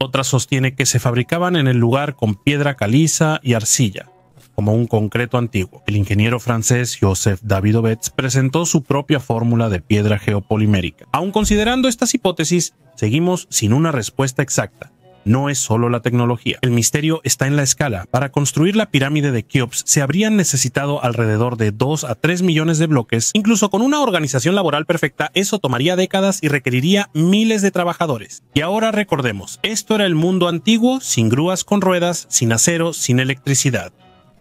Otra sostiene que se fabricaban en el lugar con piedra caliza y arcilla, como un concreto antiguo. El ingeniero francés Joseph Davidovets presentó su propia fórmula de piedra geopolimérica. Aun considerando estas hipótesis, seguimos sin una respuesta exacta. No es solo la tecnología. El misterio está en la escala. Para construir la pirámide de Keops se habrían necesitado alrededor de 2 a 3 millones de bloques. Incluso con una organización laboral perfecta, eso tomaría décadas y requeriría miles de trabajadores. Y ahora recordemos, esto era el mundo antiguo, sin grúas con ruedas, sin acero, sin electricidad.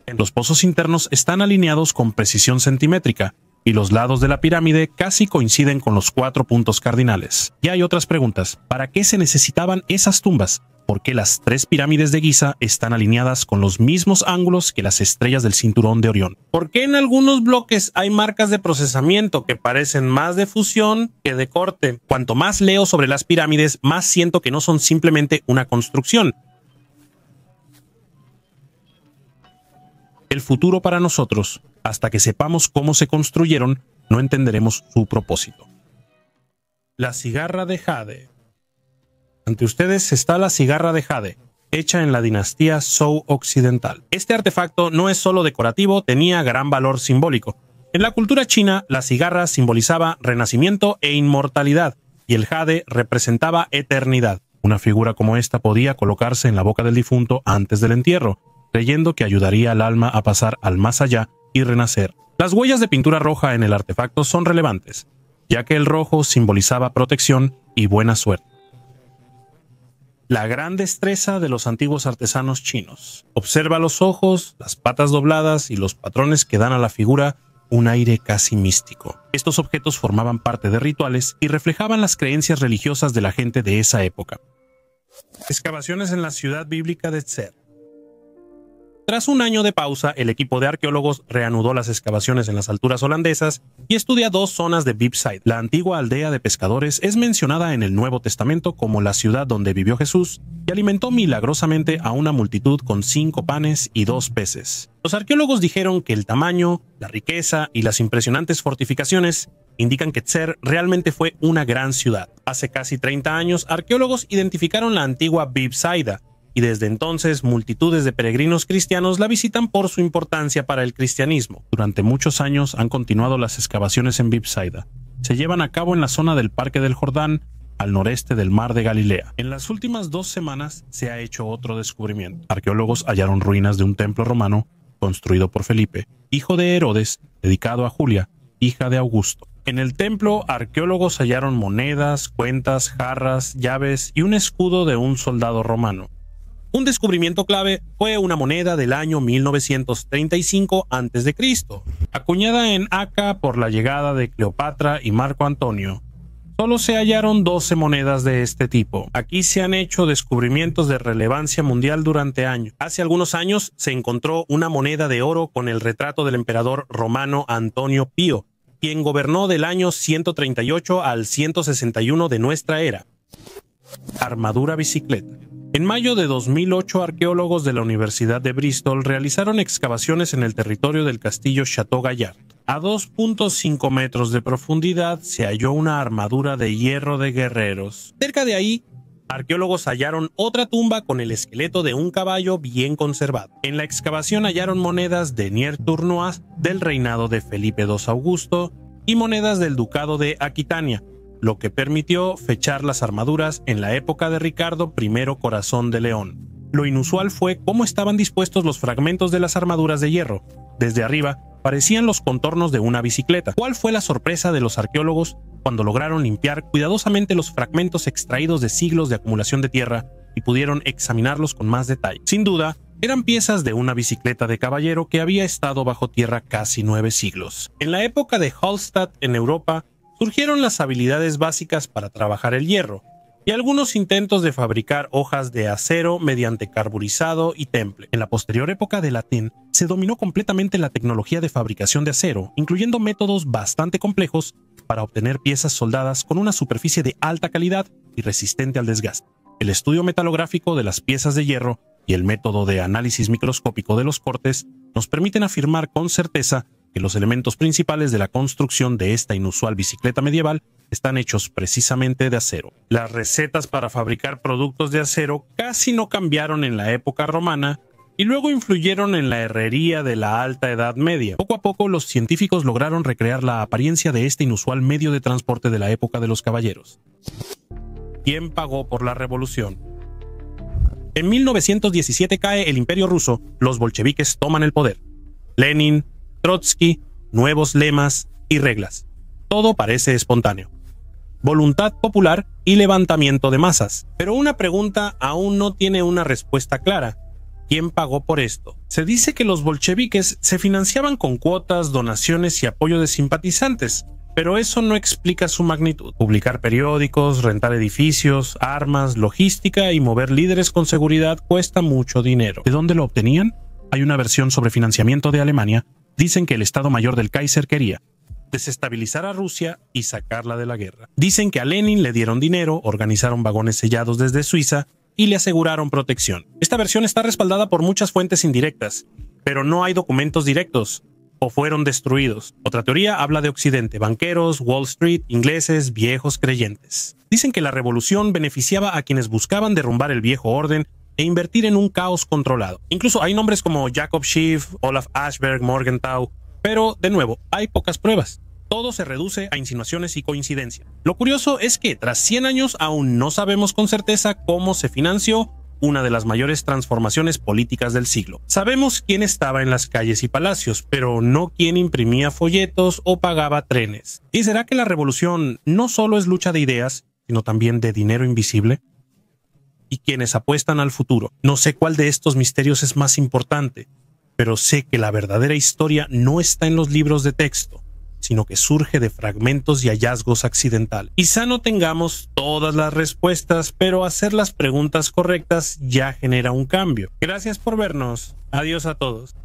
Los pozos internos están alineados con precisión centimétrica, y los lados de la pirámide casi coinciden con los 4 puntos cardinales. Y hay otras preguntas. ¿Para qué se necesitaban esas tumbas? ¿Por qué las 3 pirámides de Giza están alineadas con los mismos ángulos que las estrellas del cinturón de Orión? ¿Por qué en algunos bloques hay marcas de procesamiento que parecen más de fusión que de corte? Cuanto más leo sobre las pirámides, más siento que no son simplemente una construcción. El futuro para nosotros, hasta que sepamos cómo se construyeron, no entenderemos su propósito. La cigarra de jade. Ante ustedes está la cigarra de jade, hecha en la dinastía Zhou occidental. Este artefacto no es solo decorativo, tenía gran valor simbólico. En la cultura china, la cigarra simbolizaba renacimiento e inmortalidad, y el jade representaba eternidad. Una figura como esta podía colocarse en la boca del difunto antes del entierro, creyendo que ayudaría al alma a pasar al más allá y renacer. Las huellas de pintura roja en el artefacto son relevantes, ya que el rojo simbolizaba protección y buena suerte. La gran destreza de los antiguos artesanos chinos. Observa los ojos, las patas dobladas y los patrones que dan a la figura un aire casi místico. Estos objetos formaban parte de rituales y reflejaban las creencias religiosas de la gente de esa época. Excavaciones en la ciudad bíblica de Tser. Tras un año de pausa, el equipo de arqueólogos reanudó las excavaciones en las alturas holandesas y estudia 2 zonas de Beepside. La antigua aldea de pescadores es mencionada en el Nuevo Testamento como la ciudad donde vivió Jesús y alimentó milagrosamente a una multitud con 5 panes y 2 peces. Los arqueólogos dijeron que el tamaño, la riqueza y las impresionantes fortificaciones indican que Tser realmente fue una gran ciudad. Hace casi 30 años, arqueólogos identificaron la antigua Beepside, y desde entonces multitudes de peregrinos cristianos la visitan por su importancia para el cristianismo. Durante muchos años han continuado las excavaciones en Beepside. Se llevan a cabo en la zona del Parque del Jordán, al noreste del Mar de Galilea. En las últimas 2 semanas se ha hecho otro descubrimiento. Arqueólogos hallaron ruinas de un templo romano construido por Felipe, hijo de Herodes, dedicado a Julia, hija de Augusto. En el templo, arqueólogos hallaron monedas, cuentas, jarras, llaves y un escudo de un soldado romano. Un descubrimiento clave fue una moneda del año 1935 a.C., acuñada en Acca por la llegada de Cleopatra y Marco Antonio. Solo se hallaron 12 monedas de este tipo. Aquí se han hecho descubrimientos de relevancia mundial durante años. Hace algunos años se encontró una moneda de oro con el retrato del emperador romano Antonio Pío, quien gobernó del año 138 al 161 de nuestra era. Armadura bicicleta. En mayo de 2008, arqueólogos de la Universidad de Bristol realizaron excavaciones en el territorio del castillo Chateau Gaillard. A 2.5 metros de profundidad se halló una armadura de hierro de guerreros. Cerca de ahí, arqueólogos hallaron otra tumba con el esqueleto de un caballo bien conservado. En la excavación hallaron monedas de Nier-Tournois del reinado de Felipe II Augusto y monedas del ducado de Aquitania, lo que permitió fechar las armaduras en la época de Ricardo I Corazón de León. Lo inusual fue cómo estaban dispuestos los fragmentos de las armaduras de hierro. Desde arriba, parecían los contornos de una bicicleta. ¿Cuál fue la sorpresa de los arqueólogos cuando lograron limpiar cuidadosamente los fragmentos extraídos de siglos de acumulación de tierra y pudieron examinarlos con más detalle? Sin duda, eran piezas de una bicicleta de caballero que había estado bajo tierra casi 9 siglos. En la época de Hallstatt en Europa, surgieron las habilidades básicas para trabajar el hierro y algunos intentos de fabricar hojas de acero mediante carburizado y temple. En la posterior época de latín, se dominó completamente la tecnología de fabricación de acero, incluyendo métodos bastante complejos para obtener piezas soldadas con una superficie de alta calidad y resistente al desgaste. El estudio metalográfico de las piezas de hierro y el método de análisis microscópico de los cortes nos permiten afirmar con certeza que los elementos principales de la construcción de esta inusual bicicleta medieval están hechos precisamente de acero. Las recetas para fabricar productos de acero casi no cambiaron en la época romana y luego influyeron en la herrería de la Alta Edad Media. Poco a poco los científicos lograron recrear la apariencia de este inusual medio de transporte de la época de los caballeros. ¿Quién pagó por la revolución? En 1917 cae el Imperio Ruso, los bolcheviques toman el poder. Lenin, Trotsky, nuevos lemas y reglas. Todo parece espontáneo. Voluntad popular y levantamiento de masas. Pero una pregunta aún no tiene una respuesta clara. ¿Quién pagó por esto? Se dice que los bolcheviques se financiaban con cuotas, donaciones y apoyo de simpatizantes, pero eso no explica su magnitud. Publicar periódicos, rentar edificios, armas, logística y mover líderes con seguridad cuesta mucho dinero. ¿De dónde lo obtenían? Hay una versión sobre financiamiento de Alemania. Dicen que el Estado Mayor del Kaiser quería desestabilizar a Rusia y sacarla de la guerra. Dicen que a Lenin le dieron dinero, organizaron vagones sellados desde Suiza y le aseguraron protección. Esta versión está respaldada por muchas fuentes indirectas, pero no hay documentos directos o fueron destruidos. Otra teoría habla de Occidente, banqueros, Wall Street, ingleses, viejos creyentes. Dicen que la revolución beneficiaba a quienes buscaban derrumbar el viejo orden e invertir en un caos controlado. Incluso hay nombres como Jacob Schiff, Olaf Ashberg, Morgenthau, pero de nuevo, hay pocas pruebas. Todo se reduce a insinuaciones y coincidencia. Lo curioso es que tras 100 años aún no sabemos con certeza cómo se financió una de las mayores transformaciones políticas del siglo. Sabemos quién estaba en las calles y palacios, pero no quién imprimía folletos o pagaba trenes. ¿Y será que la revolución no solo es lucha de ideas, sino también de dinero invisible? Y quienes apuestan al futuro. No sé cuál de estos misterios es más importante, pero sé que la verdadera historia no está en los libros de texto, sino que surge de fragmentos y hallazgos accidentales. Quizá no tengamos todas las respuestas, pero hacer las preguntas correctas ya genera un cambio. Gracias por vernos. Adiós a todos.